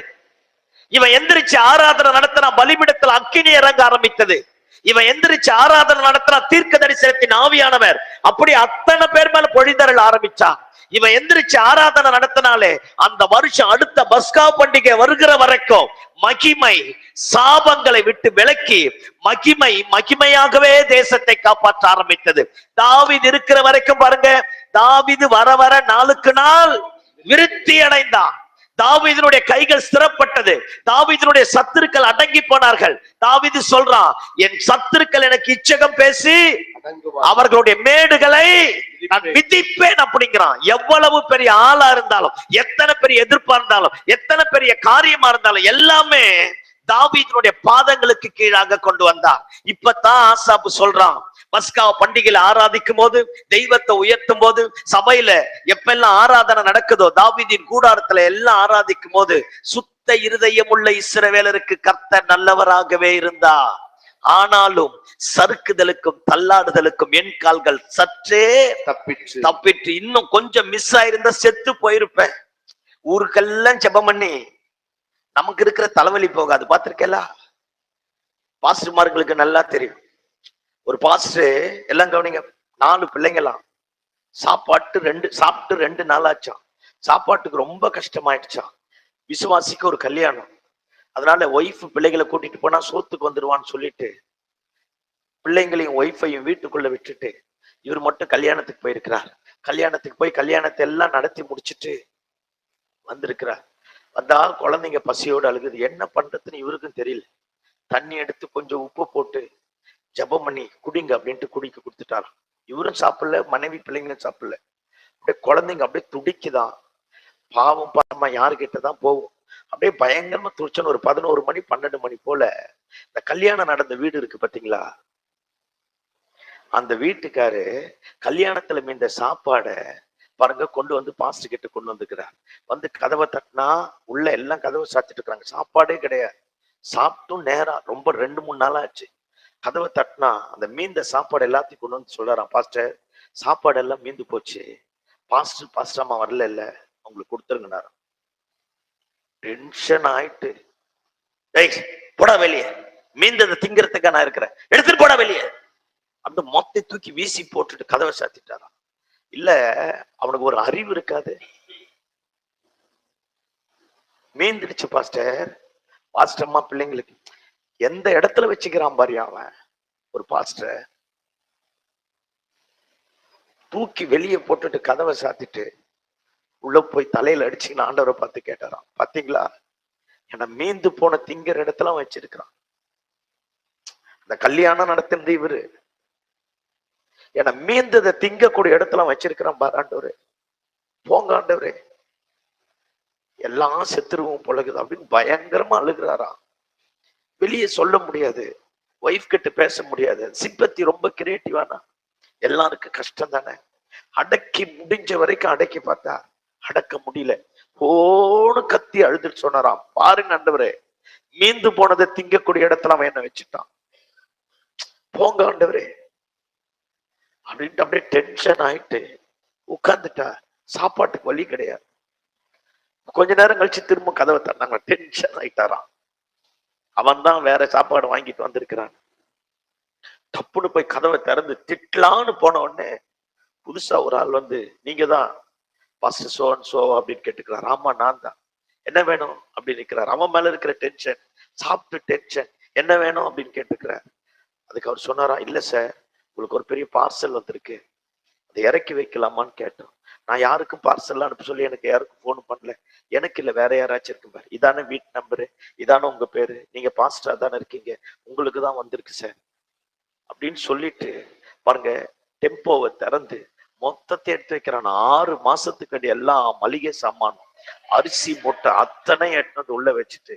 இவன் எந்திரிச்சு ஆராதனை நடத்தினா பலிபீடத்தில் அக்கினி இறங்க ஆரம்பித்தது. இவன் எந்திரிச்சு ஆராதனை நடத்தினா தீர்க்க தரிசனத்தின் ஆவியானவர் அப்படி அத்தனை பேர் மேல பொழிதரல் ஆரம்பிச்சான். இவன் எந்திரிச்சு ஆராதனை நடத்தினாலே அந்த வருஷம் அடுத்த பஸ்கா பண்டிகை வருகிற வரைக்கும் மகிமை சாபங்களை விட்டு விலக்கி மகிமையாகவே தேசத்தை காப்பாற்ற ஆரம்பித்தது. தாவீது இருக்கிற வரைக்கும் பாருங்க, தாவீது வர வர நாளுக்கு நாள் விருத்தி அடைந்தான். தாவீதினுடைய கைகள் ஸ்திரப்பட்டது. தாவீதினுடைய சத்துருக்கள் அடங்கி போனார்கள். தாவீது சொல்றான், என் சத்துருக்கள் எனக்கு இச்சகம் பேசி அவர்களுடைய மேடுகளை நான் மிதிப்பேன் அப்படிங்கிறான். எவ்வளவு பெரிய ஆளா இருந்தாலும், எத்தனை பெரிய எதிர்ப்பா இருந்தாலும், எத்தனை பெரிய காரியமா இருந்தாலும் எல்லாமே தாவீதினுடைய பாதங்களுக்கு கீழாக கொண்டு வந்தார். இப்பதான் ஆசாப்பு சொல்றான், பஸ்கா பண்டிகையில ஆராதிக்கும் போது, தெய்வத்தை உயர்த்தும் போது, சபையில எப்பெல்லாம் ஆராதனை நடக்குதோ, தாவீதின் கூடாரத்துல எல்லாம் ஆராதிக்கும் போது, சுத்த இருதயம் உள்ள இஸ்ரவேலருக்கு கர்த்தர் நல்லவராகவே இருந்தார். ஆனாலும் சறுக்குதலுக்கும் தள்ளாடுதலுக்கும் என் கால்கள் சற்றே தப்பிற்று. இன்னும் கொஞ்சம் மிஸ் ஆயிருந்தா செத்து போயிருப்பேன். ஊருக்கெல்லாம் ஜெபம் பண்ணி நமக்கு இருக்கிற தலைவலி போகாது. பார்த்திருக்கேல, பாஸ்டர்மார்களுக்கு நல்லா தெரியும். ஒரு பாஸ்டர் எல்லாம் கவனிங்க, 4 பிள்ளைங்களாம் சாப்பிட்டு 2 நாள் ஆச்சான். சாப்பாட்டுக்கு ரொம்ப கஷ்டமாயிடுச்சான். விசுவாசிக்கு ஒரு கல்யாணம், அதனால ஒய்ஃப் பிள்ளைகளை கூட்டிட்டு போனா சோத்துக்கு வந்துடுவான்னு சொல்லிட்டு பிள்ளைங்களையும் ஒய்ஃபையும் வீட்டுக்குள்ள விட்டுட்டு இவர் மட்டும் கல்யாணத்துக்கு போயிருக்கிறார். கல்யாணத்துக்கு போய் கல்யாணத்தை எல்லாம் நடத்தி முடிச்சுட்டு வந்திருக்கிறார். வந்தா குழந்தைங்க பசியோடு அழுகுது. என்ன பண்றதுன்னு இவருக்கும் தெரியல. தண்ணி எடுத்து கொஞ்சம் உப்பு போட்டு ஜெபம் பண்ணி குடிங்க அப்படின்ட்டு குடிக்க கொடுத்துட்டாராம். இவரும் சாப்பிடல, மனைவி பிள்ளைங்களும் சாப்பிடல. அப்படியே குழந்தைங்க அப்படியே துடிக்குதான். பாவம் பாவமா யாருக்கிட்டதான் போகும். அப்படியே பயங்கரமா துடிச்சோன்னு ஒரு 11 மணி 12 மணி போல இந்த கல்யாணம் நடந்த வீடு இருக்கு பாத்தீங்களா, அந்த வீட்டுக்காரு கல்யாணத்துல மீந்த சாப்பாட பாருங்க கொண்டு வந்து பாஸ்டர் கிட்ட கொண்டு வந்துக்கிறார். வந்து கதவை தட்டினா உள்ள எல்லாம் கதவை சாத்திட்டு இருக்கிறாங்க. சாப்பாடே கிடையாது. சாப்பிட்டும் நேரம் ரொம்ப 2-3 நாள் ஆச்சு. கதவை தட்டினா அந்த மீந்த சாப்பாடு எல்லாத்தையும் கொண்டு வந்து சொல்றாராம், பாஸ்டர் சாப்பாடு எல்லாம் மீந்து போச்சு, பாஸ்டர் அம்மா வரல, இல்ல உங்களுக்கு கொடுத்துருங்கனாராம். டென்ஷன் ஆயிட்டு, போடா வெளியே, மீந்ததை திங்கிறதுக்கா நான் இருக்கிறேன், எடுத்துட்டு போடா வெளியே அந்த மொத்தை தூக்கி வீசி போட்டுட்டு கதவை சாத்திட்டாராம். இல்ல அவனுக்கு ஒரு அறிவு இருக்காது. மீந்துடுச்சு பாஸ்டர் அம்மா பிள்ளைங்களுக்கு. எந்த இடத்துல வச்சுக்கிறான் பாரு அவன். ஒரு பாஸ்டர் தூக்கி வெளியே போட்டுட்டு கதவை சாத்திட்டு உள்ள போய் தலையில அடிச்சுன்னு ஆண்டவரை பார்த்து கேட்டாராம், பாத்தீங்களா என்ன மீந்து போன திங்கிற இடத்துல அவன் வச்சிருக்கிறான். அந்த கல்யாணம் நடத்தினது இவரு, ஏன்னா மீந்ததை திங்கக்கூடிய இடத்துல வச்சிருக்கிறான் பாரு ஆண்டவரே, போங்க ஆண்டவரே எல்லாம் செத்துருவோம் பொழுகுது அப்படின்னு பயங்கரமா அழுகிறாராம். வெளியே சொல்ல முடியாது, ஒய்ஃப் கிட்ட பேச முடியாது. சிம்பத்தி ரொம்ப கிரியேட்டிவானா, எல்லாருக்கும் கஷ்டம் தானே. அடக்கி முடிஞ்ச வரைக்கும் அடக்கி பார்த்தா அடக்க முடியல. போன்னு கத்தி அழுதுட்டு சொன்னாராம், பாருங்க ஆண்டவரே மீந்து போனதை திங்கக்கூடிய இடத்துல அவன் என்ன வச்சுட்டான், போங்க ஆண்டவரே அப்படின்ட்டு அப்படியே டென்ஷன் ஆயிட்டு உட்கார்ந்துட்டா. சாப்பாட்டுக்கு வழி கிடையாது. கொஞ்ச நேரம் கழிச்சு திரும்ப கதவை தந்தாங்க. டென்ஷன் ஆயிட்டாராம். அவன் தான் வேற சாப்பாடு வாங்கிட்டு வந்திருக்கிறான். தப்புன்னு போய் கதவை திறந்து திட்டலான்னு போன உடனே புதுசா ஒரு ஆள் வந்து, நீங்க தான் பாஸ்டர் சோ அண்ட் சோ அப்படின்னு கேட்டுக்கிறார். ஆமா நான் தான், என்ன வேணும் அப்படின்னு நிற்கிறார். அவன் மேல இருக்கிற டென்ஷன், சாப்பிட்டு டென்ஷன், என்ன வேணும் அப்படின்னு கேட்டுக்கிறார். அதுக்கு அவர் சொன்னாரா, இல்ல சார் உங்களுக்கு ஒரு பெரிய பார்சல் வந்திருக்கு, அதை இறக்கி வைக்கலாமான்னு கேட்டோம். நான் யாருக்கும் பார்சல் அனுப்ப சொல்லி எனக்கு யாருக்கும் போன் பண்ணல. எனக்கு இல்ல வேற யாராச்சும் இருக்கு பாரு, இதான வீட்டு நம்பரு, இதான உங்க பேரு, நீங்க பாஸ்டரா தானே இருக்கீங்க, உங்களுக்கு தான் வந்திருக்கு சார் அப்படின்னு சொல்லிட்டு பாருங்க டெம்போவை திறந்து மொத்தத்தை எடுத்து வைக்கிறான். 6 மாசத்துக்கு எல்லா மளிகை சாமானும் அரிசி மூட்டை அத்தனை எட்டுனது உள்ள வச்சுட்டு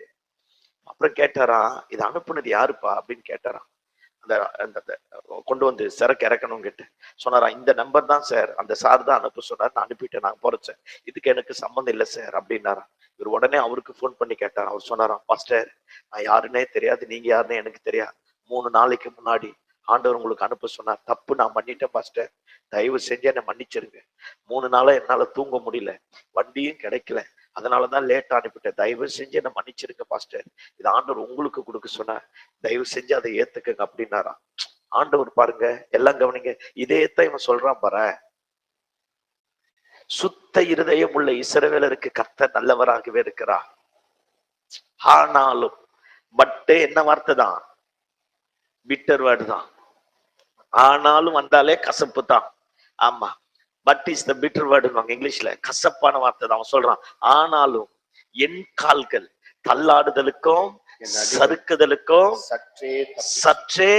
அப்புறம் கேட்டாரா, இது அனுப்புனது யாருப்பா அப்படின்னு கேட்டாராம். அந்த கொண்டு வந்து சரக்கு இறக்கணும் கிட்ட சொன்னாரா, இந்த நம்பர் தான் சார், அந்த சார் தான் அனுப்ப சொன்னார், நான் அனுப்பிட்டேன், நான் போறேன், இதுக்கு எனக்கு சம்மந்தம் இல்லை சார் அப்படின்னாரா. இவர் உடனே அவருக்கு போன் பண்ணி கேட்டார். அவர் சொன்னாராம், பாஸ்டர் நான் யாருன்னே தெரியாது, நீங்க யாருன்னே எனக்கு தெரியாது, 3 நாளைக்கு முன்னாடி ஆண்டவர் உங்களுக்கு அனுப்ப சொன்னார். தப்பு நான் பண்ணிட்டேன் பாஸ்டர், தயவு செஞ்சு என்னை மன்னிச்சிருங்க. 3 நாளா என்னால தூங்க முடியல, வண்டியும் கிடைக்கல, அதனாலதான் லேட்டா அனுப்பிட்டேன், தயவு செஞ்சு என்ன மன்னிச்சிருங்க பாஸ்டர். இது ஆண்டவர் உங்களுக்கு கொடுக்க சொன்னார், தயவு செஞ்சு அதை ஏத்துக்குங்க அப்படின்னாரா. ஆண்டவர் பாருங்க, எல்லாம் கவனிங்க, இதேத்தான் இவன் சொல்றான் பாரு. சுத்த இருதயம் உள்ள இஸ்ரவேலருக்கு கர்த்தர் நல்லவராகவே இருக்கிறார். ஆனாலும் பட் என்ன வார்த்தை தான், பிட்டர் வேர்டு தான். ஆனாலும் வந்தாலே கசப்பு தான். ஆமா, பட் இஸ் த பிட்டர் வேர்டுவாங்க இங்கிலீஷ்ல, கசப்பான வார்த்தை தான். அவன் சொல்றான், ஆனாலும் என் கால்கள் தள்ளாடுதலுக்கும் சறுக்குதலுக்கும் சற்றே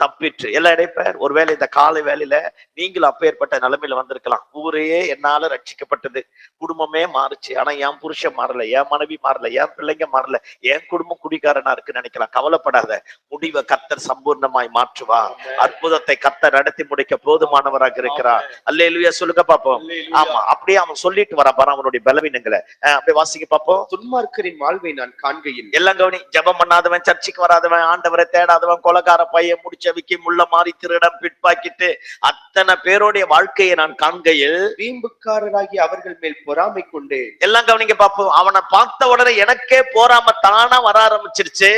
தப்பிற்று. எல்லாம் இடைப்பேர். ஒருவேளை இந்த காலை வேலையில நீங்களும் அப்பேற்பட்ட நிலைமையில வந்திருக்கலாம். ஊரையே என்னால ரட்சிக்கப்பட்டது, குடும்பமே மாறுச்சு, ஆனா என் புருஷன் மாறல, என் மனைவி மாறல, என் பிள்ளைங்க மாறல, என் குடும்பம் குடிக்காரனா இருக்குன்னு நினைக்கலாம். கவலைப்படாத, முடிவை கர்த்தர் சம்பூர்ணமாய் மாற்றுவா. அற்புதத்தை கர்த்தர் நடத்தி முடிக்க போதுமானவராக இருக்கிறார். அல்லேலூயா சொல்லுங்க பாப்போம். ஆமா, அப்படியே அவன் சொல்லிட்டு வரான் பாரு அவனுடைய பலவீனங்களை. அப்படியே வாசிக்க பாப்போம். துன்மார்க்கரின் வாழ்வை நான் காண்கையில். எல்லாம் கவனி. ஜெபம் பண்ணாதவன், சர்ச்சைக்கு வராதவன், ஆண்டவரை தேடாதவன், கொலைகார பையன், முடிச்ச விக்கி முள்ள மாறி திருடம் பிட்பாக்கிட்டு அத்தனை பேருடைய வாழ்க்கையை நான் காண்கையில் வீம்புக்காரராகி அவர்கள் மேல் பொறாமை கொண்டு. எல்லாம் கவனிங்க பாப்போம். அவனை பார்த்த உடனே எனக்கே போறாம தானா வர ஆரம்பிச்சிருச்சு.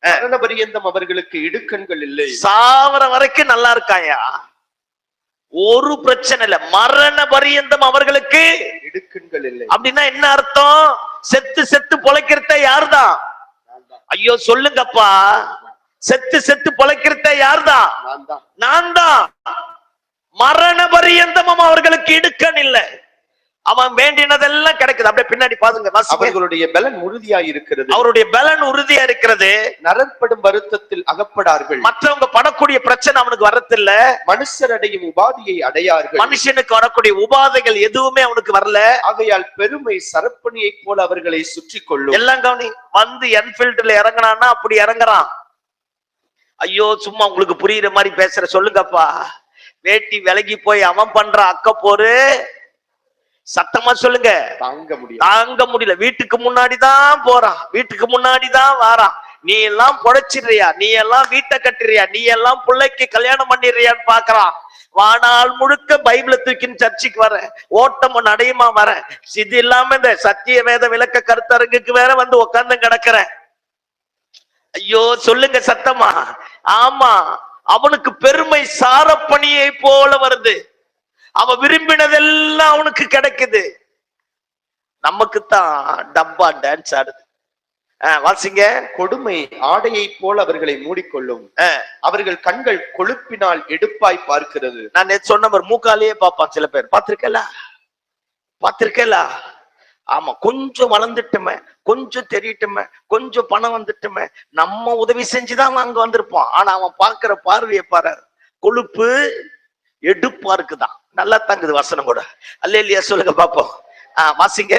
மரண பரியந்தம் அவர்களுக்கு இடுக்கண்கள் இல்லை. சாவர வரைக்கும் நல்லா இருக்காயா, ஒரு பிரச்சனை இல்ல. மரண பரியந்தம் அவர்களுக்கு இடுக்கண்கள் இல்லை. அப்படின்னா என்ன அர்த்தம்? செத்து செத்து பொழைக்கிறத யாருதான்? ஐயோ சொல்லுங்கப்பா, செத்து செத்து பொழைக்கிறத யாருதான்? நான் தான். மரண பரியந்தமும் அவர்களுக்கு இடுக்கண் இல்லை. அவன் வேண்டினதெல்லாம் கிடைக்குது. அப்படியே பின்னாடி பாருங்க. அவர்களுடைய பலன் உறுதியாய் இருக்கிறது. அவருடைய பலன் உறுதியா இருக்கிறது. நரற்படும் வருத்தத்தில் அகப்படார்கள். மற்றவங்க படக்கூடிய பிரச்சனை அவனுக்கு வரத்தில்ல. மனுஷர் அடையும் உபாதியை அடையார்கள். மனுஷனுக்கு வரக்கூடிய உபாதைகள் எதுவுமே அவனுக்கு வரல. ஆகையால் பெருமை சரப்பணியை போல அவர்களை சுற்றி கொள்ளும். எல்லாம் கவனி. வந்து என்ஃபீல்ட்ல இறங்கினான்னா அப்படி இறங்குறான். ஐயோ சும்மா உங்களுக்கு புரியுற மாதிரி பேசுற சொல்லுங்கப்பா. வேட்டி விலகி போய் அவன் பண்ற அக்க போரு சத்தமா சொல்லுங்க, தாங்க முடியல. வீட்டுக்கு முன்னாடிதான் போறான், வீட்டுக்கு முன்னாடிதான் வாரான். நீ எல்லாம் பொழைச்சிடுறியா, நீ எல்லாம் வீட்டை கட்டுறியா, நீ எல்லாம் பிள்ளைக்கு கல்யாணம் பண்ணிடுறியான்னு பாக்குறான். வானால் முழுக்க பைபிளை தூக்கின்னு சர்ச்சைக்கு வர, ஓட்டம் நடையுமா வர, இது இல்லாம இந்த சத்திய வேத விளக்க கருத்தரங்குக்கு வேற வந்து உட்கார்ந்து கிடக்குறேன். ஐயோ சொல்லுங்க சத்தமா. ஆமா, அவனுக்கு பெருமை சாரப்பணியை போல வருது. அவன் விரும்பினதெல்லாம் அவனுக்கு கிடைக்குது. நமக்குத்தான் டப்பா டான்ஸ் ஆடுது. வாசிங்க. கொடுமை ஆடையை போல அவர்களை மூடிக்கொள்ளும். அவர்கள் கண்கள் கொழுப்பினால் எடுப்பாய் பார்க்கிறது. நான் நேற்று சொன்ன மூக்காலேயே பார்ப்பான் சில பேர். பார்த்திருக்கல. ஆமா, கொஞ்சம் வளர்ந்துட்டுமே, கொஞ்சம் தெரியட்டுமே, கொஞ்சம் பணம் வந்துட்டுமே, நம்ம உதவி செஞ்சுதான் அங்க வந்திருப்போம். ஆனா அவன் பார்க்கிற பார்வையை பாரு, கொழுப்பு எடுப்பா இருக்குதான். நல்லா தாங்குது வசனம் கூட. அல்லேலூயா சொல்லுங்க பாப்போம். வாசிங்க.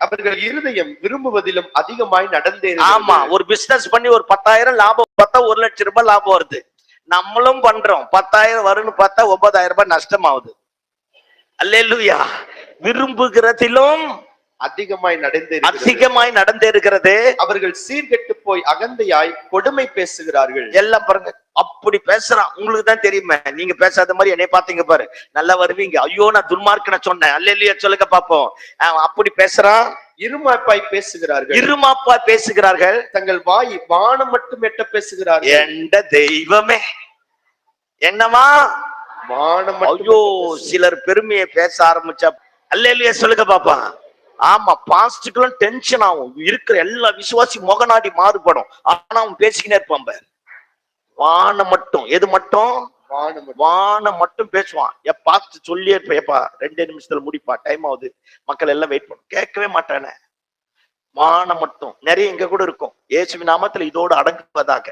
அவர்கள் இருதயம் விரும்புவதிலும் அதிகமாய் நடந்தே. ஆமா, ஒரு பிசினஸ் பண்ணி ஒரு 10,000 லாபம் பார்த்தா 1,00,000 ரூபாய் லாபம் வருது. நம்மளும் பண்றோம், 10,000 வரும்னு பார்த்தா 9,000 ரூபாய் நஷ்டம் ஆகுது. அல்லேலூயா. விரும்புகிறதிலும் அதிகமாய் நடந்தே இருக்கிறது. அவர்கள் சீர்கெட்டு போய் அகந்தையாய் கொடுமை பேசுகிறார்கள். எல்லாம் பாருங்க, அப்படி பேசுறான். உங்களுக்கு தான் தெரியுமே, நீங்க பேசாத மாதிரி என்னை பாத்தீங்க பாரு, நல்லா வருவீங்க. ஐயோ நான் துன்மார்க்கன சொன்னேன். அல்லேலூயா சொல்லுங்க பாப்போம். அப்படி பேசுறான். இருமாப்பாய் பேசுகிறார்கள். தங்கள் வாய் வானம் மட்டும் எட்ட பேசுகிறார்கள். எந்த தெய்வமே, என்னமா வானம்? ஐயோ சிலர் பெருமையை பேச ஆரம்பிச்சா. அல்லேலூயா சொல்லுங்க பாப்பா. ஆமா, பாஸ்டுக்கெல்லாம் டென்ஷன் ஆகும். இருக்கிற எல்லா விசுவாசி முகநாடி மாறுபடும். ஆனா அவன் பேசிக்கினே இருப்பான். வானம் மட்டும், எது மட்டும்? வானம் மட்டும் பேசுவான். பாஸ்ட் சொல்லியே இருப்ப, எப்பா 2 நிமிஷத்துல முடிப்பா, டைம் ஆகுது, மக்கள் எல்லாம் வெயிட் பண்ணும். கேட்கவே மாட்டானே. வானம் மட்டும். நிறைய இங்க கூட இருக்கும். இயேசுவின் நாமத்துல இதோடு அடங்குவதாக.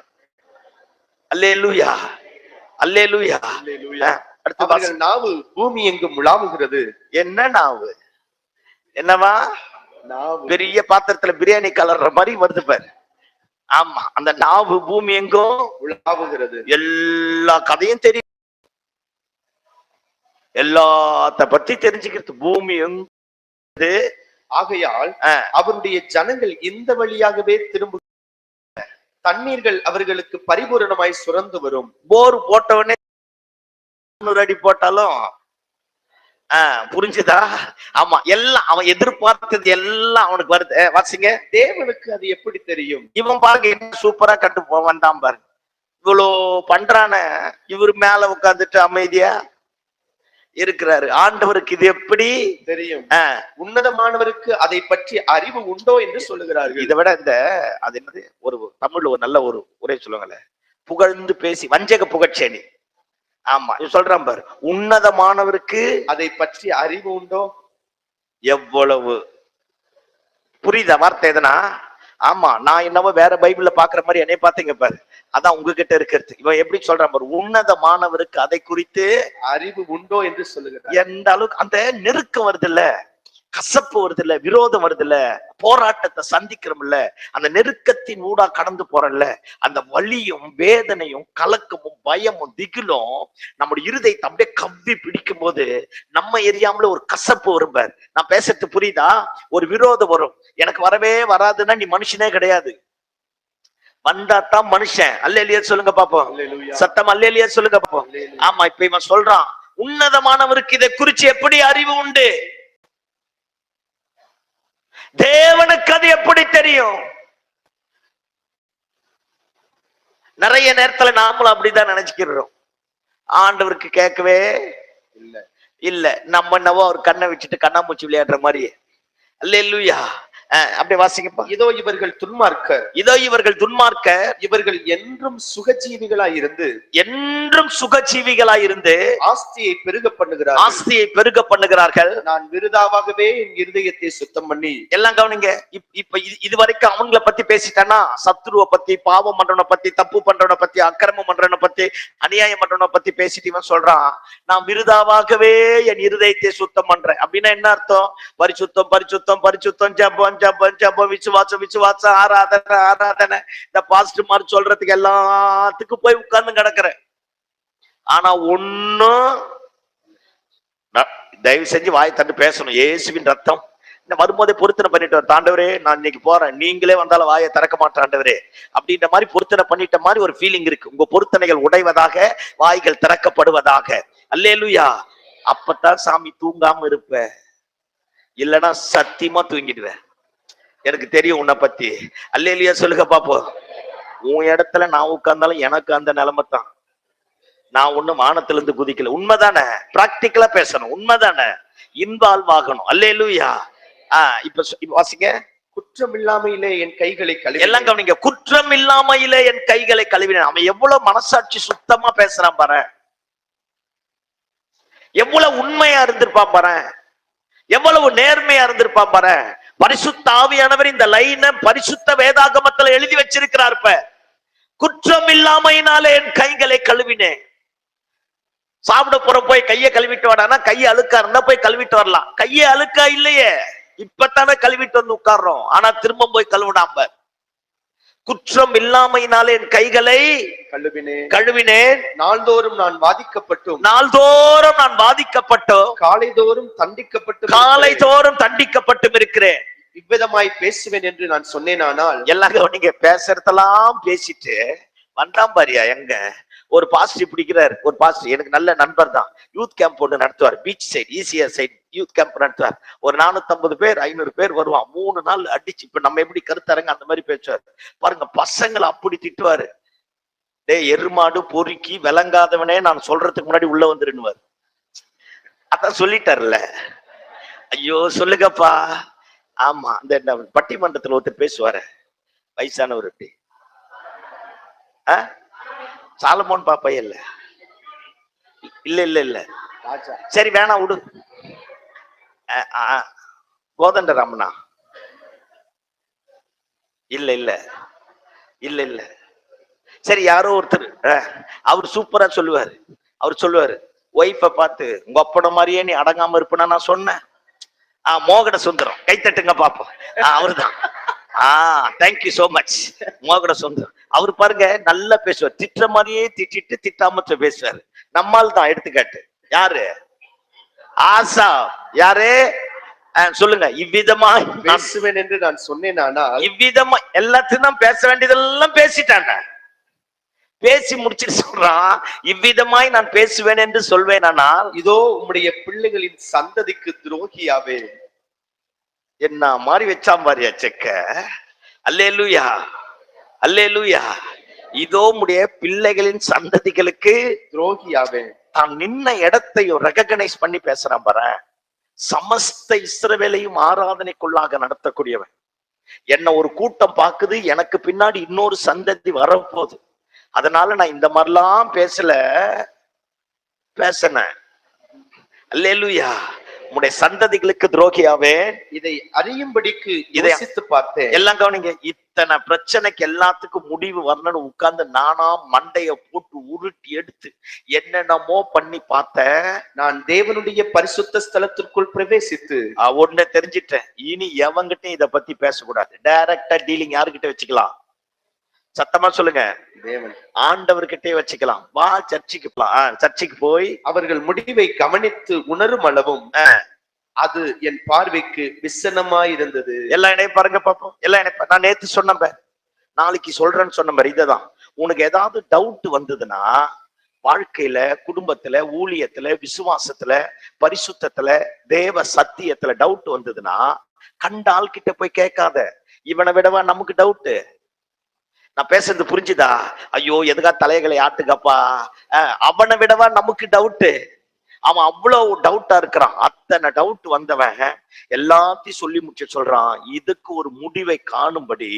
அல்லேலூயா, அல்லேலூயா. அடுத்து, நாவு பூமி எங்கும் உலாவுகிறது. என்ன நாவு? என்னவா? பெரிய பாத்திரத்துல பிரியாணி கலர்ற மாதிரி வருது பாரு. ஆமா, அந்த நாவு பூமி எங்கும் உலாவுகிறது. எல்லா கதையும் தெரியும், எல்லாத்த பத்தி தெரிஞ்சுக்கிறது பூமி எங்கு. ஆகையால் அவருடைய ஜனங்கள் இந்த வழியாகவே திரும்ப தண்ணீர்கள் அவர்களுக்கு பரிபூரணமாய் சுரந்து வரும். போர் போட்டவனே 100 அடி போட்டாலும் புரிஞ்சுதா? ஆமா, எல்லாம் அவன் எதிர்பார்த்தது எல்லாம் அவனுக்கு வருது. வாசிங்க. தேவனுக்கு அது எப்படி தெரியும்? இவன் பாருங்க என்ன சூப்பரா கட்டு வந்தான் பாருங்க. இவ்வளோ பண்றான இவரு மேல உட்கார்ந்துட்டு அமைதியா இருக்கிறாரு. ஆண்டவருக்கு இது எப்படி தெரியும்? உன்னதமானவருக்கு அதை பற்றி அறிவு உண்டோ என்று சொல்லுகிறார்கள். இதை விட அது என்னது, ஒரு தமிழ்ல ஒரு நல்ல ஒரு உரை சொல்லுவாங்கல்ல, புகழ்ந்து பேசி வஞ்சக புகழ்ச்சேனி. ஆமா, சொல்றான் பாரு, உன்னதமானவருக்கு அதை பற்றி அறிவு உண்டோ. எவ்வளவு புரியுதா வார்த்தை எதனா? ஆமா, நான் என்னவோ வேற பைபிள்ல பாக்குற மாதிரி என்னைய பாத்தீங்க பாரு, அதான் உங்ககிட்ட இருக்கிறது. இவன் எப்படி சொல்றான் பாரு, உன்னதமானவருக்கு அதை குறித்து அறிவு உண்டோ என்று சொல்லுகிறார். எந்த அளவுக்கு அந்த நெருக்கம் வருது இல்ல, கசப்பு வருது இல்ல, விரோதம் வருது இல்ல, போராட்டத்தை சந்திக்கிறோம் இல்ல, அந்த நெருக்கத்தின் ஊடா கடந்து போறோம்ல, அந்த வலியும் வேதனையும் கலக்கமும் பயமும் திகிலும் நம்முடைய இருதயத்தை அப்படியே கவ்வி பிடிக்கும் போது நம்ம எரியாமல ஒரு கசப்பு வரும் பார். நான் பேசுறது புரியுதா? ஒரு விரோதம் வரும். எனக்கு வரவே வராதுன்னா நீ மனுஷனே கிடையாது, வந்தாத்தான் மனுஷன். அல்லேலூயா சொல்லுங்க பாப்போம். சத்தம் அல்லேலூயா சொல்லுங்க பாப்போம். ஆமா, இப்ப இவன் சொல்றான், உன்னதமானவருக்கு இதை குறிச்சு எப்படி அறிவு உண்டு? தேவனுக்கு அது எப்படி தெரியும்? நிறைய நேரத்துல நாமளும் அப்படிதான் நினைச்சுக்கிறோம். ஆண்டவருக்கு கேட்கவே இல்ல, நம்ம என்னவோ அவர் கண்ணை வச்சுட்டு கண்ணாமூச்சி விளையாடுற மாதிரி. அல்லேலூயா. அப்படியே வாசிங்கப்பா. இதோ இவர்கள் துன்மார்க்கர், இதோ இவர்கள் துன்மார்க்கர், இவர்கள் என்றும் சுகஜீவிகளாய் இருந்து, என்றும் சுகஜீவிகளாய் இருந்து ஆஸ்தியை பெருக பண்ணுகிறார்கள், ஆஸ்தியை பெருக பண்ணுகிறார்கள். நான் விருதாவாகவே என் இருதயத்தை சுத்தம் பண்ணி. எல்லாம் கவனிங்க. இப்ப இது வரைக்கும் அவங்களை பத்தி பேசிட்டானா, சத்துருவை பத்தி, பாவம் பண்றவனை பத்தி, தப்பு பண்றவனை பத்தி, அக்கிரமம் பண்றவனை பத்தி, அநியாயம் பண்றவனை பத்தி பேசிட்டு இவன் சொல்றான், நான் விருதாவாகவே என் இருதயத்தை சுத்தம் பண்றேன். அப்படின்னா என்ன அர்த்தம்? பரிசுத்தம் பரிசுத்தம் பரிசுத்தம், ஜபம் ஜபம் ஜபம், விசுவாசம் விசுவாசம், ஆராதனை ஆராதனை, இந்த பாஸ்டர் மாதிரி சொல்றதுக்கு எல்லாத்துக்கும் போய் உட்கார்ந்து கிடக்குறேன். ஆனா ஒண்ணும் தயவு செஞ்சு வாய் தந்து பேசணும். இயேசுவின் ரத்தம் இந்த வரும்போதே பொருத்தனை பண்ணிட்டு வர, ஆண்டவரே நான் இன்னைக்கு போறேன், நீங்களே வந்தாலும் வாயை திறக்க மாட்டேன் ஆண்டவரே அப்படின்ற மாதிரி பொருத்தனை பண்ணிட்ட மாதிரி ஒரு ஃபீலிங் இருக்கு. உங்க பொருத்தனைகள் உடைவதாக, வாய்கள் திறக்கப்படுவதாக. அல்லேலூயா. அப்பதான் சாமி தூங்காம இருப்ப, இல்லைன்னா சத்தியமா தூங்கிடுவேன். எனக்கு தெரியும் உன்னை பத்தி. அல்லேலூயா சொல்லுங்க பாப்போம். உன் இடத்துல நான் உட்கார்ந்தாலும் எனக்கு அந்த நிலைமை தான். நான் ஒண்ணு வானத்துல இருந்து குதிக்கல. உண்மைதானே? பிராக்டிக்கலா பேசணும். உண்மைதானே? இன்வால்வ் ஆகணும். அல்லேலூயா. இப்ப வாசிங்க. குற்றம் இல்லாமையிலே என் கைகளை கழுவி. எல்லாம் கவனிங்க. குற்றம் இல்லாமையிலே என் கைகளை கழுவினேன். அவன் எவ்வளவு மனசாட்சி சுத்தமா பேசுறான் பாரு, எவ்வளவு உண்மையா இருந்திருப்பான் பாரு, எவ்வளவு நேர்மையா இருந்திருப்பான் பாரு. பரிசுத்த ஆவியானவர் இந்த லைனை பரிசுத்த வேதாகமத்துல எழுதி வச்சிருக்கிறார். இப்ப குற்றம் இல்லாமையினாலே என் கைகளை கழுவினேன். சாப்பிட போற போய் கையை கழுவிட்டு வாடானா, கையை அழுக்கா இருந்தா போய் கழுவிட்டு வரலாம். கையை அழுக்கா இல்லையே, இப்பத்தானே கழுவிட்டு வந்து உட்கார்றோம். ஆனா திரும்ப போய் கழுவிடாம, குற்றம் இல்லாமையினாலே என் கைகளை கழுவினேன். நாள்தோறும் நான் வாதிக்கப்பட்டும், நாள்தோறும் நான் வாதிக்கப்பட்டும், காலைதோறும் தண்டிக்கப்பட்டும், காலைதோறும் தண்டிக்கப்பட்டும் இருக்கிறேன். இவ்விதமாய் பேசுவேன் என்று நான் சொன்னேனானால். எல்லாம் நீங்க பேசுறதெல்லாம் பேசிட்டு வந்தாம் பாரியா. எங்க ஒரு பாஸ்டர் பிடிக்கிறார், ஒரு பாஸ்டர் எனக்கு நல்ல நண்பர் தான், யூத் கேம்ப் ஒன்று நடத்துவார். Beach side, ECR side youth camp நடத்துவார். ஒரு 450 பேர் 500 பேர் வருவான். 3 நாள் அடிச்சு, இப்ப நம்ம எப்படி கருத்தரங்க அந்த மாதிரி பேசுவார் பாருங்க. பசங்களை அப்படி திட்டுவாரு. டே எருமாடு பொறுக்கி விளங்காதவனே, நான் சொல்றதுக்கு முன்னாடி உள்ள வந்துருன்னுவார். அதான் சொல்லிட்டார்ல. ஐயோ சொல்லுங்கப்பா. ஆமா, இந்த பட்டிமன்றத்துல ஒருத்தர் பேசுவாரு, வயசானவர். எப்படி சாலமோன் பாப்பா? இல்ல இல்ல இல்ல இல்ல, சரி வேணாம் விடு. கோதண்ட ராமனா? இல்ல இல்ல இல்ல இல்ல, சரி யாரோ ஒருத்தர். அவர் சூப்பரா சொல்லுவாரு. அவர் சொல்லுவாரு, ஒய்ஃபை பார்த்து உங்க அப்பட மாதிரியே நீ அடங்காம இருப்பனா நான் சொன்னேன். மோகன சுந்தரம், கைத்தட்டுங்க பாப்போம். அவருதான். Thank you so much. மோகன சுந்தரம் அவர் பாருங்க நல்லா பேசுவார். திட்டுற மாதிரியே திட்டிட்டு திட்டாம பேசுவாரு. நம்மால் தான் எடுத்துக்காட்டு. யாரு? ஆசா. யாரு? சொல்லுங்க. இவ்விதமாய் பேசுவேன் என்று நான் சொன்னேன். ஆனால் இவ்விதமா எல்லாத்தையும் தான் பேச வேண்டியதெல்லாம் பேசிட்டாங்க. பேசி முடிச்சிட்டு சொல்றான், இவ்விதமாய் நான் பேசுவேன் என்று சொல்வேன். ஆனால் இதோ உம்முடைய பிள்ளைகளின் சந்ததிக்கு துரோகியாவே. என்ன மாதிரி வச்சாம் பாரியா செக்க. அல்லேலூயா, அல்லேலூயா. இதோ உம்முடைய பிள்ளைகளின் சந்ததிகளுக்கு துரோகியாவே. தான் நின்ன இடத்தையும் ரெகக்னைஸ் பண்ணி பேசுறான் பாரு. சமஸ்த இஸ்ரவேலையும் ஆராதனைக்குள்ளாக நடத்தக்கூடியவன். என்ன ஒரு கூட்டம் பாக்குது, எனக்கு பின்னாடி இன்னொரு சந்ததி வரப்போகுது, அதனால நான் இந்த மாதிரிலாம் பேசினேன். அல்லேலூயா. உம்முடைய சந்ததிகளுக்கு துரோகியாவே. இதை அறியும்படிக்கு யோசித்து பார்த்தேன். எல்லாம் கவனிங்க. இத்தனை பிரச்சனைக்கு எல்லாத்துக்கும் முடிவு வரணும்னு உட்கார்ந்து நானா மண்டைய போட்டு உருட்டி எடுத்து என்னென்னமோ பண்ணி பார்த்தேன். நான் தேவனுடைய பரிசுத்த ஸ்தலத்திற்குள் பிரவேசித்து ஒண்ணு தெரிஞ்சிட்டேன், இனி எவங்கிட்டையும் இதை பத்தி பேசக்கூடாது. டைரக்டா டீலிங் யாருக்கிட்ட வச்சுக்கலாம்? சத்தமா சொல்லுங்க. தேவன் ஆண்டவர்கிட்டே வச்சுக்கலாம். வா சர்ச்சுக்கு போலாம். சர்ச்சுக்கு போய் அவர்கள் முடிவை கவனித்து உணரும் அளவும் அது என் பார்வைக்கு விசனமாய் இருந்தது. எல்லாம் இணைய பாருங்க பாப்போம். எல்லாம் இணைய. நான் நேத்து சொன்னேன், நாளைக்கு சொல்றேன்னு சொன்ன மாதிரி இததான். உனக்கு ஏதாவது டவுட் வந்ததுன்னா வாழ்க்கையில, குடும்பத்துல, ஊழியத்துல, விசுவாசத்துல, பரிசுத்தத்துல, தேவ சத்தியத்துல டவுட் வந்ததுன்னா கண்ட ஆள் கிட்ட போய் கேட்காத. இவனை விடவா நமக்கு டவுட்டு? நான் பேசுறது புரிஞ்சுதா? ஐயோ எதுக்கா தலைகளை ஆட்டுக்கப்பா. அவனை விடவா நமக்கு டவுட்டு? அவன் அவ்வளவு டவுட்டா இருக்கிறான். அத்தனை டவுட் வந்தவன் எல்லாத்தையும் சொல்லி முடிச்சு சொல்றான், இதுக்கு ஒரு முடிவை காணும்படி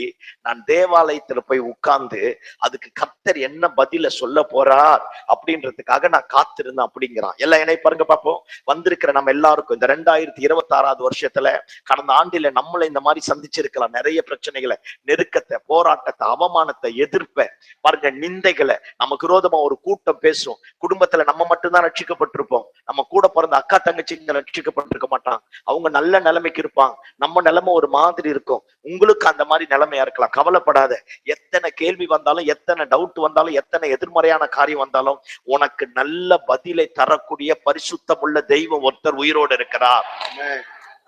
நான் தேவாலயத்துல போய் உட்கார்ந்து அதுக்கு கர்த்தர் என்ன பதில சொல்ல போறார் அப்படின்றதுக்காக நான் காத்திருந்தேன் அப்படிங்கிறான். எல்லாம் என்னை பாருங்க பார்ப்போம். வந்திருக்கிற நம்ம எல்லாருக்கும் இந்த 2026 வருஷத்துல, கடந்த ஆண்டில நம்மள இந்த மாதிரி சந்திச்சிருக்கலாம். நிறைய பிரச்சனைகளை, நெருக்கத்தை, போராட்டத்தை, அவமானத்தை, எதிர்ப்பை பாருங்க, நிந்தைகளை. நமக்கு விரோதமா ஒரு கூட்டம் பேசும். குடும்பத்துல நம்ம மட்டும்தான் ரட்சிக்கப்பட்டிருப்போம். நம்ம கூட பிறந்த அக்கா தங்கச்சிங்க ரட்சிக்கப்பட்டிருக்க மாட்டாங்க. அவங்க நல்ல நிலைமைக்கு இருப்பாங்க. நம்ம நிலைமை ஒரு மாதிரி இருக்கும். உங்களுக்கு அந்த மாதிரி நிலைமையா இருக்கலாம். கவலைப்படாத. எத்தனை கேள்வி வந்தாலும், எத்தனை டவுட் வந்தாலும், எத்தனை எதிர்மறையான காரியம் வந்தாலும் உனக்கு நல்ல பதிலை தரக்கூடிய பரிசுத்தமுள்ள தெய்வம் ஒருத்தர் உயிரோடு இருக்கிறார்.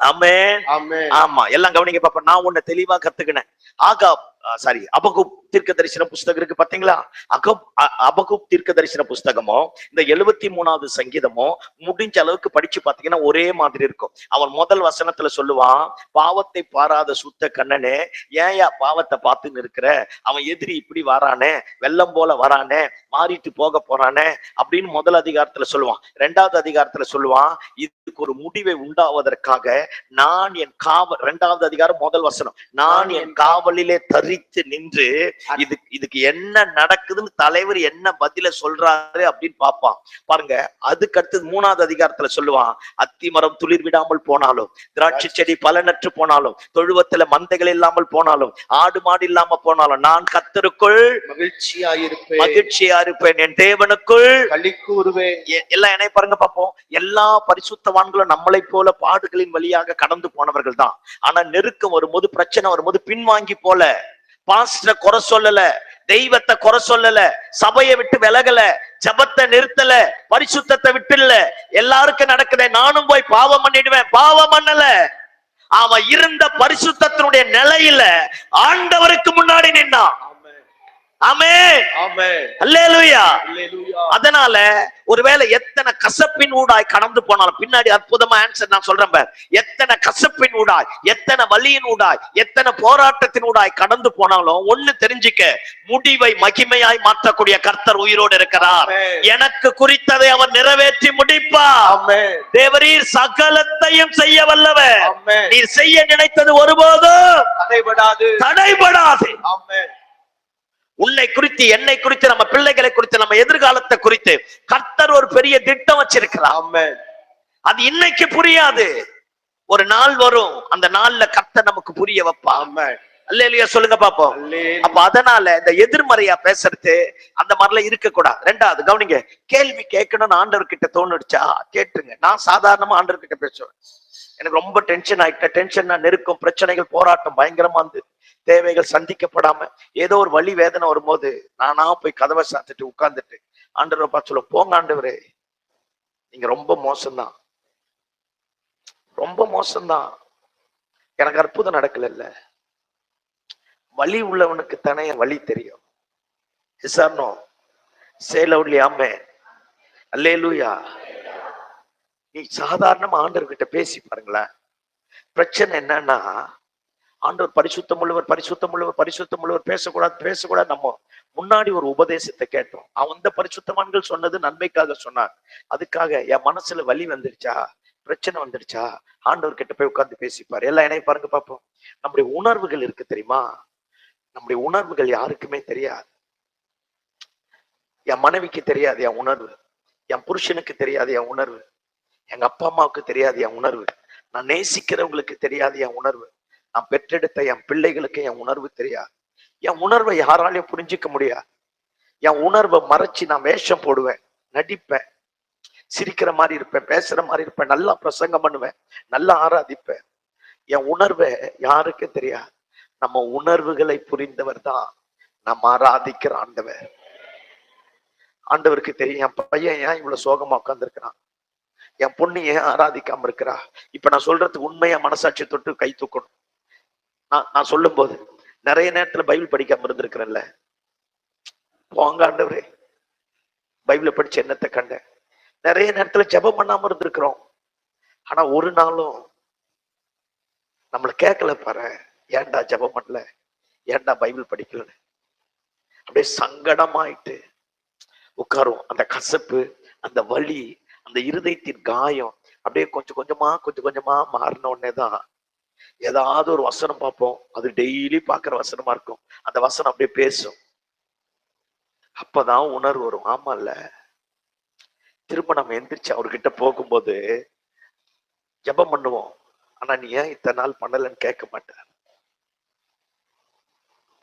ஆமென். ஆமா. எல்லாம் கவனிங்க பாப்பா. நான் உன்னை தெளிவா கத்துக்கினேன். அபகுப் தீர்க்க தரிசன புஸ்தகம் இருக்கு பாத்தீங்களா? அபகுப் தீர்க்க தரிசன புஸ்தகமும் இந்த 73வது சங்கீதமும் முடிஞ்ச அளவுக்கு படிச்சு பாத்தீங்கன்னா ஒரே மாதிரி இருக்கும். அவன் முதல் வசனத்துல சொல்லுவான், பாவத்தை பாராத சுத்த கண்ணனே, ஏயா பாவத்தை பார்த்துன்னு இருக்கிற? அவன் எதிரி இப்படி வரானே, வெள்ளம் போல வரானே, மாறிட்டு போக போறானே அப்படின்னு முதல் அதிகாரத்துல சொல்லுவான். 2வது அதிகாரத்துல சொல்லுவான், இதுக்கு ஒரு முடிவை உண்டாவதற்காக நான் என் காவல். 2வது அதிகாரம் முதல் வசனம், நான் என் காவலிலே தரித்து நின்று இதுக்கு என்ன நடக்குதுன்னு தலைவர் என்ன பதில சொல்றாரு அப்படின்னு பாப்பான். பாருங்க. அதுக்கு அடுத்தது 3வது அதிகாரத்துல சொல்லுவான், அத்திமரம் துளிர் விடாமல் போனாலும், திராட்சை செடி பலனற்று போனாலும், தொழுவத்துல மந்தைகள் இல்லாமல் போனாலும், ஆடு மாடு இல்லாம போனாலும், நான் கர்த்தருக்குள் மகிழ்ச்சியா இருப்பேன், என் தேவனுக்குள் களி கூறுவேன். எல்லாம் என்னை பாருங்க பாப்போம். எல்லா பரிசுத்தவான்களும் நம்மளை போல பாடுகளின் வழியாக கடந்து போனவர்கள் தான். ஆனா நெருக்கம் வரும்போது, பிரச்சனை வரும்போது பின்வாங்கி போல. பாஸ்டரை குறை சொல்லல, தெய்வத்தை குறை சொல்லல, சபையை விட்டு விலகல, ஜபத்தை நிறுத்தல, பரிசுத்தத்தை விட்டுல. எல்லாருக்கும் நடக்குதே, நானும் போய் பாவம் பண்ணிடுவேன். பாவம் பண்ணல. அவன் இருந்த பரிசுத்தத்தினுடைய நிலையில ஆண்டவருக்கு முன்னாடி நின்னான். ஆமென். அல்லேலூயா. அதனால ஒருவேளை எத்தனை கசப்பின் ஊடாய் கடந்து போனாலும், பின்னாடி அற்புதமா ஆன்சர் நான் சொல்றேன் பார். எத்தனை கசப்பின் ஊடாய், எத்தனை வலியின் ஊடாய், எத்தனை போராட்டத்தின் ஊடாய் கடந்து போனாலும் ஒண்ணு தெரிஞ்சுக்க, முடிவை மகிமையாய் மாற்றக்கூடிய கர்த்தர் உயிரோடு இருக்கிறார். எனக்கு குறித்ததை அவர் நிறைவேற்றி முடிப்பார். தேவரீர் சகலத்தையும் செய்ய வல்லவர். நீர் செய்ய நினைத்தது ஒருபோதும் தடைபடாது. உன்னை குறித்து, என்னை குறித்து, நம்ம பிள்ளைகளை குறித்து, நம்ம எதிர்காலத்தை குறித்து கர்த்தர் ஒரு பெரிய திட்டம் வச்சிருக்கிறார். அது இன்னைக்கு புரியாது. ஒரு நாள் வரும், அந்த நாள்ல கர்த்தர் நமக்கு புரிய வைப்பா. அல்லேலூயா சொல்லுங்க பாப்போம். அப்ப அதனால இந்த எதிர்மறையா பேசுறது அந்த மாதிரிலாம் இருக்க கூடாது. 2வது கவனிங்க, கேள்வி கேட்கணும்னு ஆண்டவர்கிட்ட தோணுடுச்சா கேட்டுருங்க. நான் சாதாரணமா ஆண்டவர்கிட்ட பேசுவேன். எனக்கு ரொம்ப டென்ஷன் ஆயிட்ட. டென்ஷன், நெருக்கம், பிரச்சனைகள், போராட்டம் பயங்கரமா இருந்து, தேவைகள் சந்திக்கப்படாம ஏதோ ஒரு வலி வேதனை வரும்போது நானா போய் கதவை சாத்திட்டு உட்கார்ந்துட்டு ஆண்டவரை பார்த்து சொல்ல, போங்க ஆண்டவரே, நீங்க ரொம்ப மோசம்தான், ரொம்ப மோசம்தான். எனக்கு அற்புதம் நடக்கல. வலி உள்ளவனுக்கு தானே வழி தெரியும். இசானோ சேலவுட்லி ஆமே அல்லேலூயா. நீ சாதாரணமா ஆண்டவர்கிட்ட பேசி பாருங்களேன். பிரச்சனை என்னன்னா, ஆண்டவர் பரிசுத்தம் உள்ளவர் பரிசுத்தம் உள்ளவர் பரிசுத்தம் உள்ளவர் பேசக்கூடாது. நம்ம முன்னாடி ஒரு உபதேசத்தை கேட்டோம். அந்த பரிசுத்தவான்கள் சொன்னது நன்மைக்காக சொன்னார். அதுக்காக என் மனசுல வலி வந்துருச்சா, பிரச்சனை வந்துருச்சா, ஆண்டவர் கிட்ட போய் உட்கார்ந்து பேசிப்பாரு. எல்லாம் என்னைய பாருங்க பாப்போம். நம்முடைய உணர்வுகள் இருக்கு தெரியுமா? நம்முடைய உணர்வுகள் யாருக்குமே தெரியாது. என் மனைவிக்கு தெரியாது என் உணர்வு, என் புருஷனுக்கு தெரியாது என் உணர்வு, எங்க அப்பா அம்மாவுக்கு தெரியாது என் உணர்வு, நான் நேசிக்கிறவங்களுக்கு தெரியாது என் உணர்வு, நான் பெற்றெடுத்த என் பிள்ளைகளுக்கு என் உணர்வு தெரியாது. என் உணர்வை யாராலையும் புரிஞ்சிக்க முடியாது. என் உணர்வை மறைச்சு நான் வேஷம் போடுவேன், நடிப்பேன், சிரிக்கிற மாதிரி இருப்பேன், பேசுற மாதிரி இருப்பேன், நல்லா பிரசங்கம் பண்ணுவேன், நல்லா ஆராதிப்பேன். என் உணர்வை யாருக்கும் தெரியாது. நம்ம உணர்வுகளை புரிந்தவர் தான் நம்ம ஆராதிக்கிற ஆண்டவர். ஆண்டவருக்கு தெரியும் என் பையன் ஏன் இவ்வளவு சோகமா உட்கார்ந்துருக்கிறான், என் பொண்ணு ஏன் ஆராதிக்காம இருக்கிறா. இப்ப நான் சொல்றதுக்கு உண்மையா மனசாட்சி தொட்டு கை தூக்கணும். நான் சொல்லும் போது நிறைய நேரத்துல பைபிள் படிக்காம இருந்திருக்கிறேன்ல. போங்க ஆண்டவரே, பைபிளை படிச்சு என்னத்தை கண்டேன். நிறைய நேரத்துல ஜெபம் பண்ணாம இருந்திருக்கிறோம். ஆனா ஒரு நாளும் நம்மளை கேட்கல பாரு, ஏன்டா ஜெபம் பண்ணல, ஏன்டா பைபிள் படிக்கலன்னு. அப்படியே சங்கடமாயிட்டு உட்காரும். அந்த கசப்பு, அந்த வலி, அந்த இருதயத்தின் காயம் அப்படியே கொஞ்சம் கொஞ்சமா மாறின உடனேதான் ஏதாவது ஒரு வசனம் பார்ப்போம். அது டெய்லி பார்க்கிற வசனமா இருக்கும். அந்த வசனம் அப்படியே பேசும். அப்பதான் உணர்வு வரும். ஆமா இல்ல, திரும்ப நம்ம எந்திரிச்சு அவர்கிட்ட போகும்போது ஜெபம் பண்ணுவோம். ஆனா நீ ஏன் இத்தனை நாள் பண்ணலன்னு கேட்க மாட்டார்.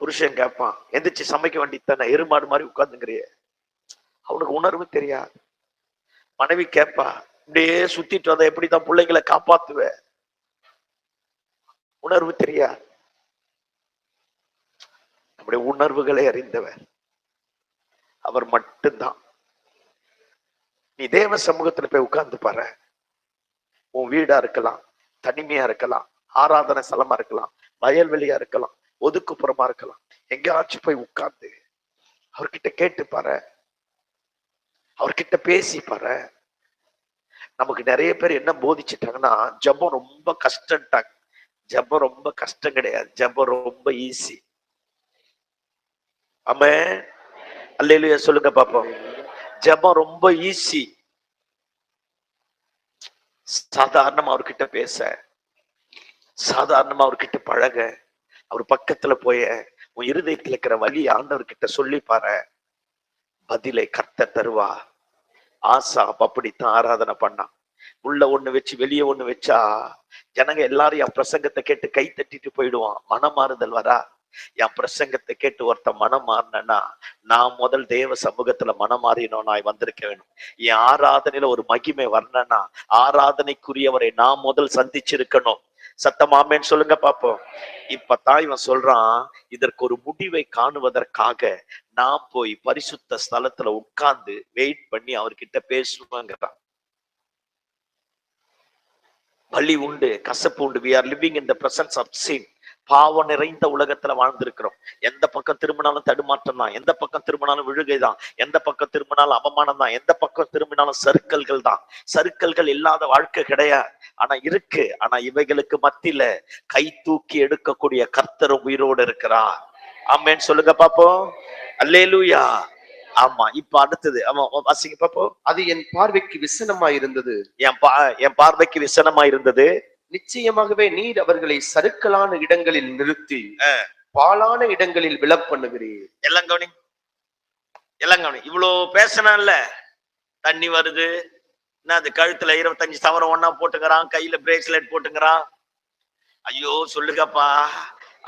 புருஷன் கேட்பான், எந்திரிச்சு சமைக்க வேண்டியதானே, எருமாடு மாதிரி உட்கார்ந்துங்கிறிய. அவனுக்கு உணர்வு தெரியாது. மனைவி கேட்பா, இப்படியே சுத்திட்டு வந்த எப்படிதான் பிள்ளைங்களை காப்பாத்துவ, உணர்வு தெரியாது. நம்முடைய உணர்வுகளை அறிந்தவர் அவர் மட்டும்தான். நீ தேவ சமூகத்துல போய் உட்கார்ந்து பாரு. உன் வீடா இருக்கலாம், தனிமையா இருக்கலாம், ஆராதனை ஸ்தலமா இருக்கலாம், வயல்வெளியா இருக்கலாம், ஒதுக்குப்புறமா இருக்கலாம், எங்கேயாச்சும் போய் உட்கார்ந்து அவர்கிட்ட கேட்டு பாரு, அவர்கிட்ட பேசி பாரு. நமக்கு நிறைய பேர் என்ன போதிச்சுட்டாங்கன்னா, ஜெபம் ரொம்ப கஷ்டம்ட்டாங்க. ஜெபம் ரொம்ப கஷ்டம் கிடையாது, ஜெபம் ரொம்ப ஈஸி. ஆமென், அல்லேலூயா சொல்லுங்க பாப்போம். ஜெபம் ரொம்ப ஈஸி. சாதாரணமா அவர்கிட்ட பேச, சாதாரணமா அவர்கிட்ட பழக, அவர் பக்கத்துல போய உன் இருதயத்துல இருக்கிற வலி ஆண்டவர்கிட்ட சொல்லி பாரு, பதிலை கர்த்தர் தருவா. ஆசா அப்படித்தான் ஆராதனை பண்ணான். உள்ள ஒண்ணு வச்சு வெளியே ஒண்ணு வச்சா ஜனங்க எல்லாரும் என் பிரசங்கத்தை கேட்டு கை தட்டிட்டு போயிடுவான். மனமாறுதல் வரா. என் பிரசங்கத்தை கேட்டு ஒருத்த மனம் மாறினா, நான் முதல் தேவ சமூகத்துல மனம் மாறினோம், நான் வந்திருக்க வேணும். என் ஆராதனையில ஒரு மகிமை வரணும்னா ஆராதனைக்குரியவரை நான் முதல் சந்திச்சிருக்கணும். சத்தமாமேன்னு சொல்லுங்க பாப்போம். இப்பதான் இவன் சொல்றான், இதற்கு ஒரு முடிவை காணுவதற்காக நான் போய் பரிசுத்த ஸ்தலத்துல உட்கார்ந்து வெயிட் பண்ணி அவர்கிட்ட பேசுவாங்கிறான். வலி உண்டு, கசப்பு உண்டு. We are living in the presence of sin. பாவம் நிறைந்த உலகத்துல வாழ்ந்திருக்கிறோம். எந்த பக்கம் திரும்பினாலும் தடுமாற்றம் தான், எந்த பக்கம் திரும்பினாலும் விழுகைதான், எந்த பக்கம் திரும்பினாலும் அவமானம் தான், எந்த பக்கம் திரும்பினாலும் சறுக்கல்கள் தான். சறுக்கல்கள் இல்லாத வாழ்க்கை கிடையாது. ஆனா இருக்கு. ஆனா இவைகளுக்கு மத்தியில கை தூக்கி எடுக்கக்கூடிய கர்த்தரும் உயிரோடு இருக்கிறார். ஆமென் சொல்லுங்க பாப்போம். அல்லேலூயா. ஆமா, இப்ப அடுத்தது வாசிங்க பாப்போம். அது என் பார்வைக்கு விசனமாய் இருந்தது. என் பார்வைக்கு விசனமாய் இருந்தது. நிச்சயமாகவே நீர் அவர்களை சறுக்கலான இடங்களில் நிறுத்தி பாலான இடங்களில் விழப் பண்ணுகிறீர். எல்லாம் கவனி, எல்லாம் கவனி. இவ்வளவு பேசினான்ல, தண்ணி வருது, என்ன அது கழுத்துல 25 சவரம் ஒண்ணா போட்டுக்கிறான், கையில பிரேஸ்லெட் போட்டுக்கிறான். ஐயோ சொல்லுங்கப்பா,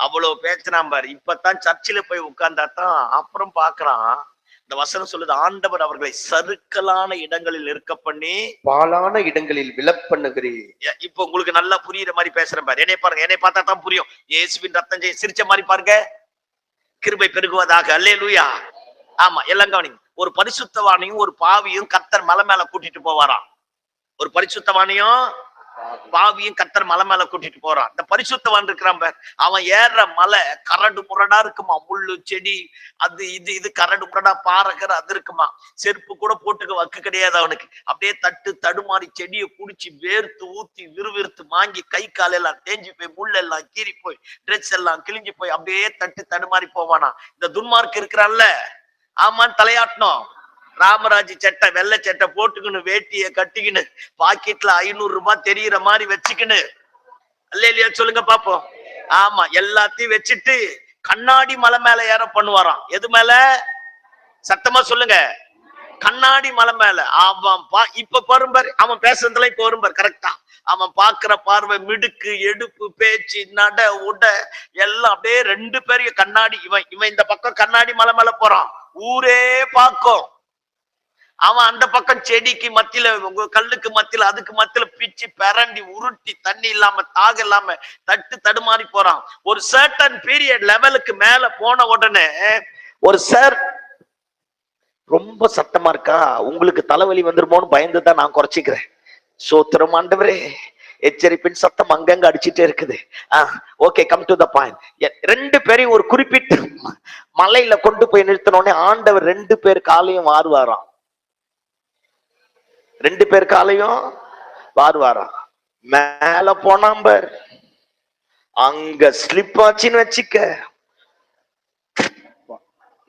அவ்வளவு பேசினான் பாரு. இப்பதான் சர்ச்சில் போய் உட்கார்ந்தாதான் அப்புறம் பாக்குறான். இந்த வசனம் சொல்லுது, ஆண்டவர் அவர்களை சறுக்கலான இடங்களில் இருக்க பண்ணி பாலான இடங்களில் விழப் பண்ணுகிறீர். இப்ப உங்களுக்கு நல்லா புரியுற மாதிரி பேசுறேன் பாரு. என்னை பாருங்க, என்னை பார்த்தா தான் புரியும். இயேசுவின் ரத்தம் சிரிச்ச மாதிரி பாருங்க. கிருபை பெருகுவதாக. அல்லேலூயா. ஆமா, எல்லாம் கவனிங்க. ஒரு பரிசுத்தவானையும் ஒரு பாவியும் கர்த்தர் மலை மேல கூட்டிட்டு போவாராம். ஒரு பரிசுத்தவானையும் பாவியும் கர்த்தர் மலை மேல கூட்டிட்டு போறான். இந்த பரிசுத்தவான் இருக்கிறான் பார், அவன் ஏறுற மலை கரடு முரடா இருக்குமா, முள்ளு செடி அது இது கரடு முரடா பாறைக்கிற அது இருக்குமா, செருப்பு கூட போட்டுக்க வக்கு கிடையாது அவனுக்கு. அப்படியே தட்டு தடுமாறி செடியை குடிச்சு வேர்த்து ஊத்தி விறுவிறுத்து வாங்கி கை கால் எல்லாம் தேஞ்சு போய் முள் எல்லாம் கீறி போய் ட்ரெஸ் எல்லாம் கிழிஞ்சு போய் அப்படியே தட்டு தடுமாறி போவானா. இந்த துன்மார்க் இருக்கிறான்ல, ஆமான்னு தலையாட்டணும். ராமராஜ் சட்டை வெள்ளை சட்டை போட்டுக்கின்னு வேட்டிய கட்டிக்கின்னு பாக்கெட்ல 500 ரூபாய் தெரியுற மாதிரி வச்சுக்கின்னு, அல்லேலூயா சொல்லுங்க பாப்போம். ஆமா, எல்லாத்தையும் வச்சுட்டு கண்ணாடி மலை மேல ஏற பண்ணுவாராம். எது மேல? சத்தமா சொல்லுங்க. கண்ணாடி மலை மேல. அவன் இப்ப பரும்பார், அவன் பேசுறதுல இப்ப வரும்பார் கரெக்டா. அவன் பாக்குற பார்வை, மிடுக்கு, எடுப்பு, பேச்சு, நட, உட எல்லாம் அப்படியே 2 பேரையும் கண்ணாடி. இவன் இந்த பக்கம் கண்ணாடி மலை மேல போறான், ஊரே பார்க்கும். அவன் அந்த பக்கம் செடிக்கு மத்தியில, கல்லுக்கு மத்தியில, அதுக்கு மத்தியில பிச்சு பெரண்டி உருட்டி தண்ணி இல்லாம தாக இல்லாம தட்டு தடுமாறி போறான். ஒரு சர்டன் பீரியட் லெவலுக்கு மேல போன உடனே ஒரு சார் ரொம்ப சத்தமா இருக்கா, உங்களுக்கு தலைவலி வந்துருமோன்னு பயந்துதான் நான் குறைச்சிக்கிறேன். சோத்திரம் ஆண்டவரே, எச்சரிப்பின் சத்தம் அங்கங்க அடிச்சுட்டே இருக்குது. Okay, come to the point. 2 பேரையும் ஒரு குறிப்பிட்ட மலையில கொண்டு போய் நிறுத்தினோடனே ஆண்டவர் 2 பேர் காலையும் வாருவாராம். 2 பேர் காலையும் வாருவாராம். மேல போனாம்பர், அங்க ஸ்லிப் ஆச்சுன்னு வச்சுக்க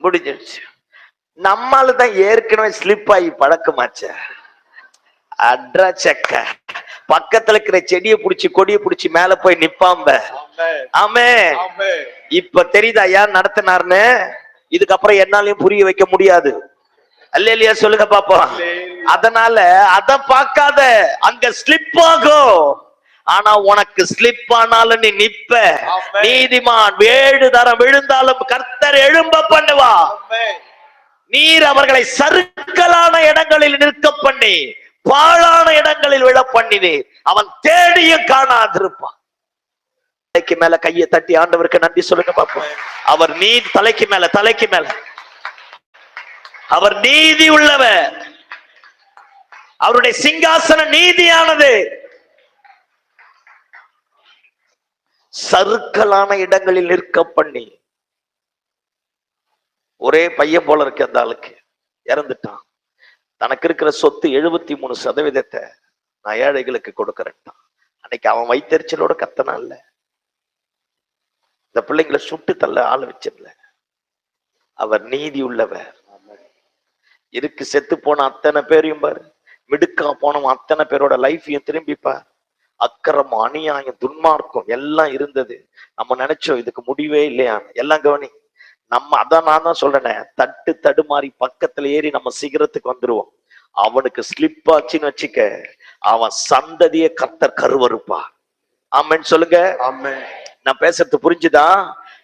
முடிஞ்சிருச்சு. நம்மாலதான் ஏற்கனவே ஸ்லிப் ஆகி பழக்கமாச்ச. அட்ரா செக்க பக்கத்துல இருக்கிற செடியை புடிச்சு கொடியை புடிச்சு மேல போய் நிப்பாம்ப. ஆமே, இப்ப தெரியுதா யார் நடத்தினார்னு? இதுக்கப்புறம் என்னாலையும் புரிய வைக்க முடியாது. அல்லேலூயா சொல்லுங்க பாப்போம். அதனால அத பார்க்காத, அங்க ஸ்லிப் ஆகும். ஆனா உனக்கு ஸ்லிப் ஆனாலும் நீ நிப்ப. நீதிமான் 7 தரம் விழுந்தாலும் கர்த்தர் எழும்ப பண்ணுவா. நீர் அவர்களை சறுக்கலான இடங்களில் நிற்க பண்ணி பாழான இடங்களில் விழ பண்ணினீர். அவன் தேடியும் காணாதிருப்பான். தலைக்கு மேல கையை தட்டி ஆண்டவருக்கு நன்றி சொல்லுங்க பாப்போம். அவர் தலைக்கு மேல அவர் நீதி உள்ளவர். அவருடைய சிங்காசனம் நீதியானது. சறுக்கலான இடங்களில் நிற்க பண்ணி, ஒரே பையன் போல இருக்கு அந்த ஆளுக்கு, இறந்துட்டான். தனக்கு இருக்கிற சொத்து 73% நான் ஏழைகளுக்கு கொடுக்கறேன். அன்னைக்கு அவன் வைத்தறிச்சலோட கத்தனான் இல்ல, இந்த பிள்ளைங்களை சுட்டு தள்ள ஆள் வச்சிடல. அவர் நீதி உள்ளவர். இருக்கு செத்து போன அத்தனை பேரையும் பாரு, மிடுக்கா போனவன் அத்தனை பேரோட லைஃபையும் திரும்பிப்பார். அக்கிரம், அநியாயம், துன்மார்க்கம் எல்லாம் இருந்தது. நம்ம நினைச்சோம் இதுக்கு முடிவே இல்லையா. எல்லாம் கவனி. அதான் நான் தான் சொல்றேனே, தட்டு தடுமாறி பக்கத்துல ஏறி நம்ம சிகரத்துக்கு வந்துருவோம். அவனுக்கு ஸ்லிப் ஆச்சுன்னு வச்சுக்க, அவன் சந்ததிய கர்த்தர் கருவறுப்பா. ஆமென் சொல்லுங்க. ஆமென். நான் பேசுறது புரிஞ்சுதா?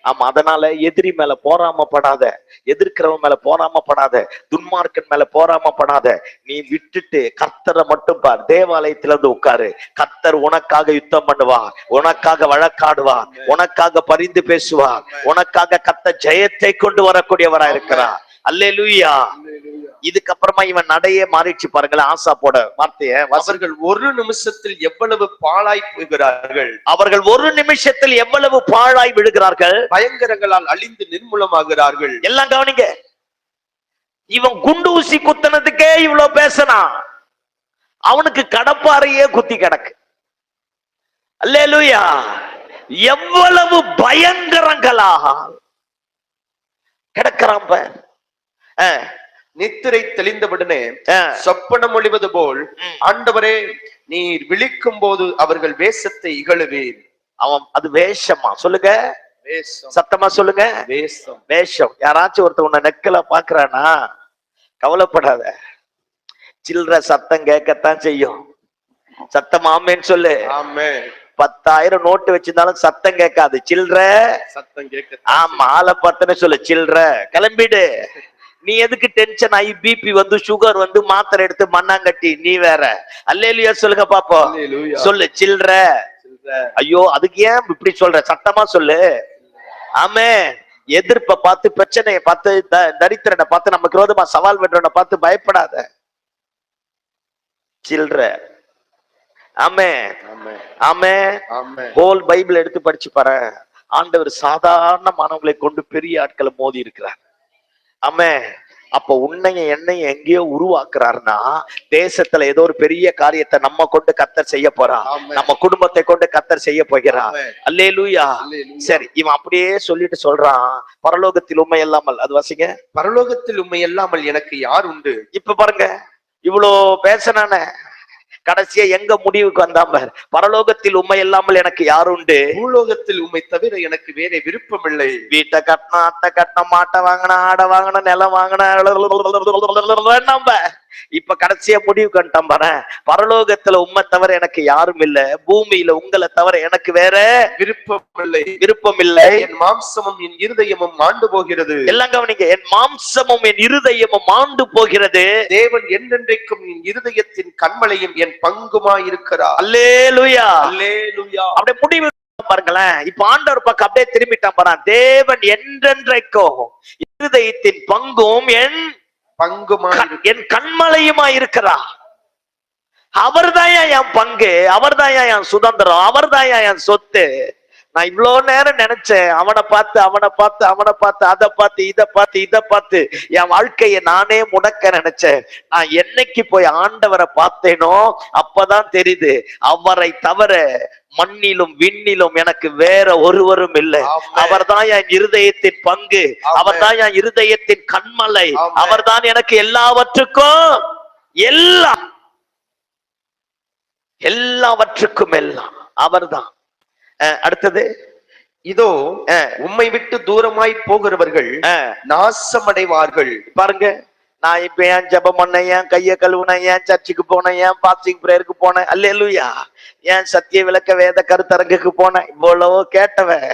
ஆமா. அதனால எதிரி மேல போராமப்படாத, எதிர்க்கிறவன் மேல போராமப்படாத, துன்மார்க்கன் மேல போராமப்படாத. நீ விட்டுட்டு கர்த்தரை மட்டும் பார். தேவாலயத்துல இருந்து உட்காரு. கர்த்தர் உனக்காக யுத்தம் பண்ணுவார், உனக்காக வழக்காடுவார், உனக்காக பரிந்து பேசுவார், உனக்காக கர்த்தர் ஜெயத்தை கொண்டு வரக்கூடியவரா இருக்கிறார். அல்லேலூயா. இதுக்கப்புறமா இவன் நடையே மாறிச்சு பாருங்களேன். ஆசா போட வார்த்தைய, அவர்கள் 1 நிமிஷத்தில் எவ்வளவு பாழாய் போகிறார்கள், அவர்கள் 1 நிமிஷத்தில் எவ்வளவு பாழாய் விழுகிறார்கள், பயங்கரங்களால் அழிந்து நிர்மூலமாகிறார்கள். எல்லாம் கவனிங்க. இவன் குண்டு ஊசி குத்தனதுக்கே இவ்வளவு பேசினா, அவனுக்கு கடப்பாறையே குத்தி கிடக்கு. அல்லேலூயா. எவ்வளவு பயங்கரங்களாக கிடக்கிறான் பார். நித்திரை தெளிந்தவுடனே சொப்பனம் ஒளிவது போல் ஆண்டவரே நீர் விழிக்கும் போது அவர்கள் வேஷத்தை இகழுவீர். அவன் அது வேஷமா சொல்லுங்க, சத்தமா சொல்லுங்க. வேஷம். வேஷம். யாராச்சும் ஒருத்தர் உன்னை நெக்கல பாக்குறானா, கவலைப்படாத. சில்லற சத்தம் கேட்கத்தான் செய்யும். சத்தம் ஆமேன்னு சொல்லு. ஆமென். 10,000 நோட்டு வச்சிருந்தாலும் சத்தம் கேட்காது, சில்லற சத்தம் கேட்க. ஆமா, ஆளை பார்த்தனே சொல்லு, சில்லற கிளம்பிடு. நீ எதுக்கு டென்ஷன் ஆகி பிபி வந்து சுகர் வந்து மாத்திரை எடுத்து மண்ணாங்கட்டி நீ வேற. அல்லேலூயா சொல்லுங்க பாப்போம். சொல்லு, சில்லற. ஐயோ, அதுக்கு ஏன் இப்படி சொல்ற? சத்தமா சொல்லு. ஆமே. எதிர்ப்ப பார்த்து, பிரச்சனையை பார்த்து, தரித்திரனை பார்த்து, நமக்கு விரோதமா சவால் பண்றவனை பார்த்து பயப்படாத. சில்லற. ஆமென். ஆமென். ஆமென். ஆமென். ஹோல் பைபிள் எடுத்து படிச்சு பாரு. ஆண்டவர் சாதாரண மாணவர்களை கொண்டு பெரிய ஆட்களை மோதி இருக்கிறார். ஆமென். அப்ப உன்னையும் என்னையும் எங்கேயோ உருவாக்குறாருன்னா தேசத்துல ஏதோ ஒரு பெரிய காரியத்தை நம்ம கொண்டு கர்த்தர் செய்ய போறா. ஆமென். நம்ம குடும்பத்தை கொண்டு கர்த்தர் செய்ய போகிறா. ஆமென். அல்லேலூயா. அல்லேலூயா. சரி, இவன் அப்படியே சொல்லிட்டு சொல்றான், பரலோகத்தில் உண்மை இல்லாமல். அது வாசிங்க. பரலோகத்தில் உம்மை அல்லாமல் எனக்கு யார் உண்டு? இப்ப பாருங்க, இவ்வளோ பேசனானே கடைசியா எங்க முடிவுக்கு வந்தாம, பரலோகத்தில் உண்மை இல்லாமல் எனக்கு யார் உண்டு? பூலோகத்தில் உம்மை தவிர எனக்கு வேற விருப்பமில்லை. வீட்டை கட்டினா, அத்தை கட்டின, மாட்டை வாங்கின, ஆடை வாங்கின, நிலம் வாங்கின, நம்ம இப்ப கடைசியா முடிவு கண்டான் பாரு. பரலோகத்துல உண்மை தவிர எனக்கு யாரும் இல்ல, பூமியில உங்களை தவிர எனக்கு வேற விருப்பம் இல்லை. என் மாம்சமும் என் இருதயமும் மாண்டு போகிறது. எல்லாம் கவனிங்க, என் மாம்சமும் என் இருதயமும் மாண்டு போகிறது. தேவன் என்றென்றைக்கும் என் இருதயத்தின் கண்மலையும் என் பங்குமாய் இருக்கிறார். அல்லேலூயா. அல்லேலூயா. அப்படியே முடிவு பாருங்களேன். இப்ப ஆண்டவர் பக்கம் அப்படியே திரும்பிட்டான் பாரு. தேவன் என்றென்றைக்கும் இருதயத்தின் பங்கும் என் என் கண்மலையுமா இருக்கிறார். அவர்தான் என் பங்கு, அவர்தான் என் சுதந்திரம், அவர்தான் என் சொத்து. நான் இவ்வளவு நேரம் நினைச்சேன், அவனை பார்த்து அவனை பார்த்து அவனை பார்த்து அதை பார்த்து இதை பார்த்து என் வாழ்க்கையை நானே முடக்க நினைச்சேன். நான் என்னைக்கு போய் ஆண்டவரை பார்த்தேனோ அப்பதான் தெரியுது, அவரை தவிர மண்ணிலும் விண்ணிலும் எனக்கு வேற ஒருவரும் இல்லை. அவர்தான் என் இருதயத்தின் பங்கு, அவர்தான் என் இருதயத்தின் கண்மலை, அவர்தான் எனக்கு எல்லாவற்றுக்கும் எல்லாவற்றுக்கும் எல்லாம் அவர்தான். அடுத்தது, இதோ உம்மை விட்டு தூரமாய் போகிறவர்கள் நாசமடைவார்கள். பாருங்க, நான் இப்ப ஏன் ஜெபம் பண்ணேன், ஏன் கைய கழுவுனேன், ஏன் சர்ச்சுக்கு போனேன், ஏன் பாஸ்டிங் பிரேயருக்கு போனேன், அல்லேலூயா, ஏன் சத்திய விளக்க வேத கருத்தரங்குக்கு போனேன், இவ்வளவோ கேட்டவன்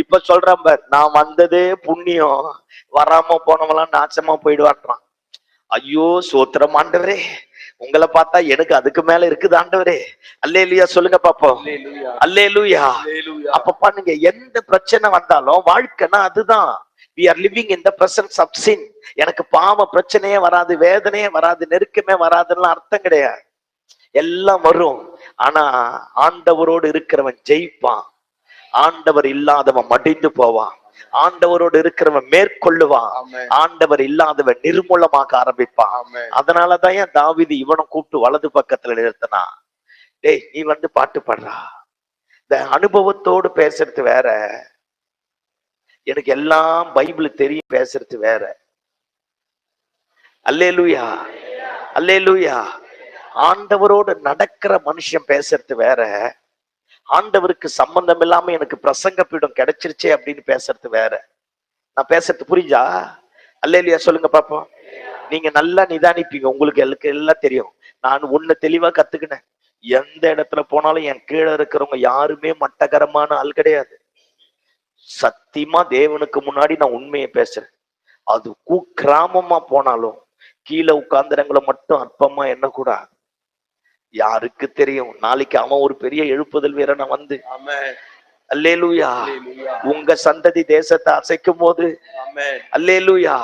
இப்ப சொல்றான் பார், நான் வந்ததே புண்ணியம், வராம போனவெல்லாம் நாசமா போயிடுவான்றான். ஐயோ சோத்திரம் ஆண்டவரே, உங்களை பார்த்தா எனக்கு அதுக்கு மேல இருக்குது ஆண்டவரே. அல்லேலூயா சொல்லுங்க பாப்போம். அல்லேலூயா. அப்ப பாருங்க, எந்த பிரச்சனை வந்தாலும் வாழ்க்கைனா அதுதான். we are living in the presence of sin. எனக்கு பாவ பிரச்சனையே வராது, வேதனையே வராது, நெருக்கமே வராதுன்னு அர்த்தம் கிடையாது. எல்லாம் வரும். ஆனா ஆண்டவரோடு இருக்கிறவன் ஜெயிப்பான், ஆண்டவர் இல்லாதவன் மடிந்து போவான், ஆண்டவரோடு இருக்கிறவன் மேற்கொள்ளுவான், ஆண்டவர் இல்லாதவன் நிர்மூலமாக ஆரம்பிப்பான். அதனாலதான் ஏன் தாவீது இவனை கூப்பிட்டு வலது பக்கத்துல நிறுத்தினா, டேய் நீ வந்து பாட்டு பாடுறா. இந்த அனுபவத்தோடு பேசுறது வேற, எனக்கு எல்லாம் பைபிள் தெரியும் பேசுறது வேற. அல்லேலூயா. அல்லேலூயா. ஆண்டவரோடு நடக்கிற மனுஷன் பேசுறது வேற, ஆண்டவருக்கு சம்பந்தம் இல்லாம எனக்கு பிரசங்க பீடம் கிடைச்சிருச்சே அப்படின்னு பேசுறது வேற. நான் பேசுறது புரிஞ்சா? அல்லேலூயா சொல்லுங்க பாப்போம். நீங்க நல்லா நிதானிப்பீங்க, உங்களுக்கு எல்லாம் தெரியும். நான் ஒண்ணு தெளிவா கத்துக்கினேன், எந்த இடத்துல போனாலும் என் கீழே இருக்கிறவங்க யாருமே மட்டகரமான ஆள் கிடையாது. சத்தியமா தேவனுக்கு முன்னாடி நான் உண்மையை பேசுறேன். அது கிராமமா போனாலும் கீழே உட்கார்ந்துறவங்களை மட்டும் அற்பமா என்ன கூடாது. யாருக்கு தெரியும், நாளைக்கு அவன் ஒரு பெரிய எழுப்புதல் வீரனை வந்து, அல்லேலூயா, உங்க சந்ததி தேசத்தை அசைக்கும் போது, அல்லேலூயா,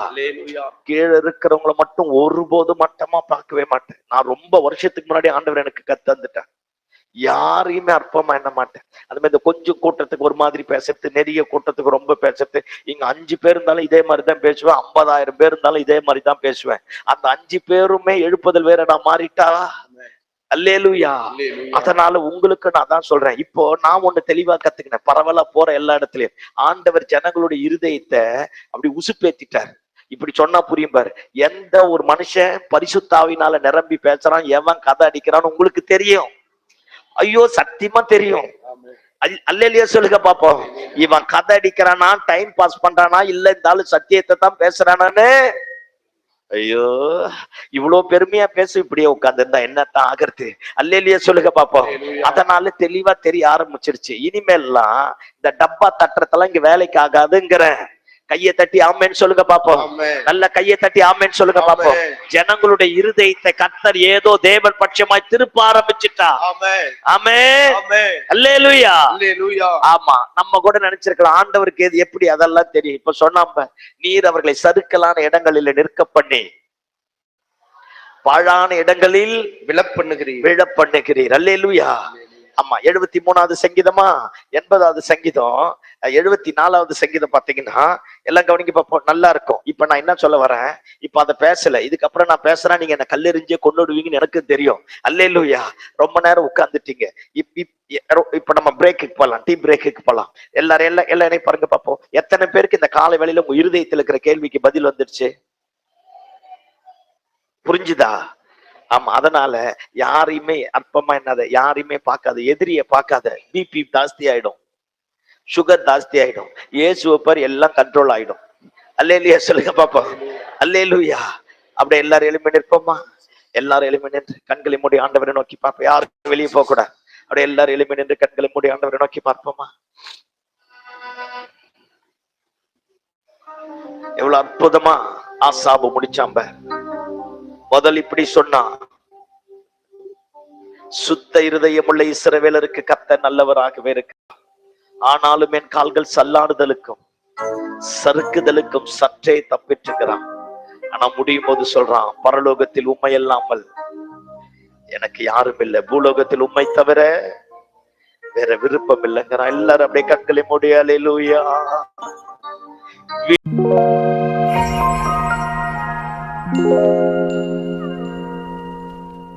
கீழே இருக்கிறவங்களை மட்டும் ஒருபோதும் மட்டமா பார்க்கவே மாட்டேன். நான் ரொம்ப வருஷத்துக்கு முன்னாடி ஆண்டவர் எனக்கு கத்தந்துட்டேன், யாரையுமே அற்பமா எண்ண மாட்டேன். அது மாதிரி இந்த கொஞ்சம் கூட்டத்துக்கு ஒரு மாதிரி பேசுறது, நெறிய கூட்டத்துக்கு ரொம்ப பேசுறது. இங்க 5 பேர் இருந்தாலும் இதே மாதிரிதான் பேசுவேன், 50,000 பேர் இருந்தாலும் இதே மாதிரிதான் பேசுவேன். அந்த 5 பேருமே எழுப்புதல் வேற நான் மாறிட்டா. அல்லேலூயா. அதனால உங்களுக்கு நான் தான் சொல்றேன், இப்போ நான் ஒண்ணு தெளிவா கத்துக்கினேன். பரவலா போற எல்லா இடத்துலயும் ஆண்டவர் ஜனங்களுடைய இருதயத்தை அப்படி உசுப்பேத்திட்டார். இப்படி சொன்னா புரியும் பாரு. எந்த ஒரு மனுஷன் பரிசுத்தாவினால நிரம்பி பேசுறான், எவன் கதை அடிக்கிறான்னு உங்களுக்கு தெரியும். ஐயோ சத்தியமா தெரியும். அல்லேலூயா சொல்லுங்க பாப்போம். இவன் கதை அடிக்கிறானா, டைம் பாஸ் பண்றானா, இல்ல இந்த ஆளு சத்தியத்தை தான் பேசுறானு. ஐயோ இவ்வளவு பெருமையா பேச இப்படியே உட்கார்ந்து இருந்தா என்னத்தான் ஆகிறது? அல்லேலூயா சொல்லுங்க பாப்போம். அதனால தெளிவா தெரிய ஆரம்பிச்சிருச்சு, இனிமேல்லாம் இந்த டப்பா தட்டுறதெல்லாம் இங்க வேலைக்கு ஆகாதுங்கிற. கையை தட்டி ஆமேன்னு சொல்லுங்க பாப்போம். நல்ல கையை தட்டி ஆமேன்னு சொல்லுங்க பாப்போம். ஜனங்களுடைய இருதயத்தை கர்த்தர் ஏதோ தேவன் பட்சமாய் திருப்ப ஆரம்பிச்சுட்டா. ஆமென். அல்லேலூயா. ஆமா, நம்ம கூட நினைச்சிருக்கலாம் ஆண்டவருக்கு எது எப்படி, அதெல்லாம் தெரியும். இப்ப சொன்னாம, நீர் அவர்களை சறுக்கலான இடங்களில் நிற்க பண்ணி பாழான இடங்களில் விழப்பண்ணுகிறீர். விழப்பண்ணுகிறீர். அல்லேலூயா. ஆமா, 73வது சங்கீதமா 80வது சங்கீதம் 74வது சங்கீதம் பாத்தீங்கன்னா எல்லாம் கவனிக்க பார்ப்போம், நல்லா இருக்கும். இப்ப நான் என்ன சொல்ல வரேன், இப்ப அதை பேசல, இதுக்கப்புறம் நான் பேசுறேன், நீங்க என்ன கல்லெறிஞ்சே கொன்னுடுவீங்கன்னு எனக்கு தெரியும். அல்லேலூயா. ரொம்ப நேரம் உட்கார்ந்துட்டீங்க. இப்ப நம்ம பிரேக்குக்கு போலாம், டீ பிரேக்குக்கு போலாம். எல்லாரும் பாருங்க பார்ப்போம், எத்தனை பேருக்கு இந்த காலை வேளையில உங்க இருதயத்துல இருக்கிற கேள்விக்கு பதில் வந்துடுச்சு? புரிஞ்சுதா? ஆமா, அதனால யாரையுமே அற்பமா என்னத யாரையுமே பார்க்காத, எதிரிய பார்க்காத. பிபி ஜாஸ்தி ஆயிடும், சுகர் ஜாஸ்தி ஆயிடும். இயேசுவர் எல்லாம் கண்ட்ரோல் ஆயிடும். அல்லேலூயா சொல்லுங்க பாப்பா. அல்லேலூயா. அப்படியே எல்லாரும் எளிமை நிற்போமா? எல்லாரும் எளிமை நின்று கண்களை மூடி ஆண்டவரை நோக்கி பார்ப்போம். யாரும் வெளியே போக கூடாது. அப்படியே எல்லாரும் எளிமை நின்று கண்களை மூடி ஆண்டவரை நோக்கி பார்ப்போமா? எவ்வளவு அற்புதமா ஆசாபு முடிச்சாம்ப. முதல் இப்படி சொன்னா, சுத்த இருதயமுள்ள இஸ்ரவேலருக்கு கர்த்தர் நல்லவராகவே இருக்கு, ஆனாலும் என் கால்கள் சல்லாடுதலுக்கும் சறுக்குதலுக்கும் சற்றே தப்பிட்டுக்கிறான். ஆனா முடியும் போது சொல்றான், பரலோகத்தில் உண்மை இல்லாமல் எனக்கு யாரும் இல்லை, பூலோகத்தில் உண்மை தவிர வேற விருப்பம் இல்லைங்கிறான். எல்லாரும் அப்படியே கண்களை மூடி அல்லேலூயா.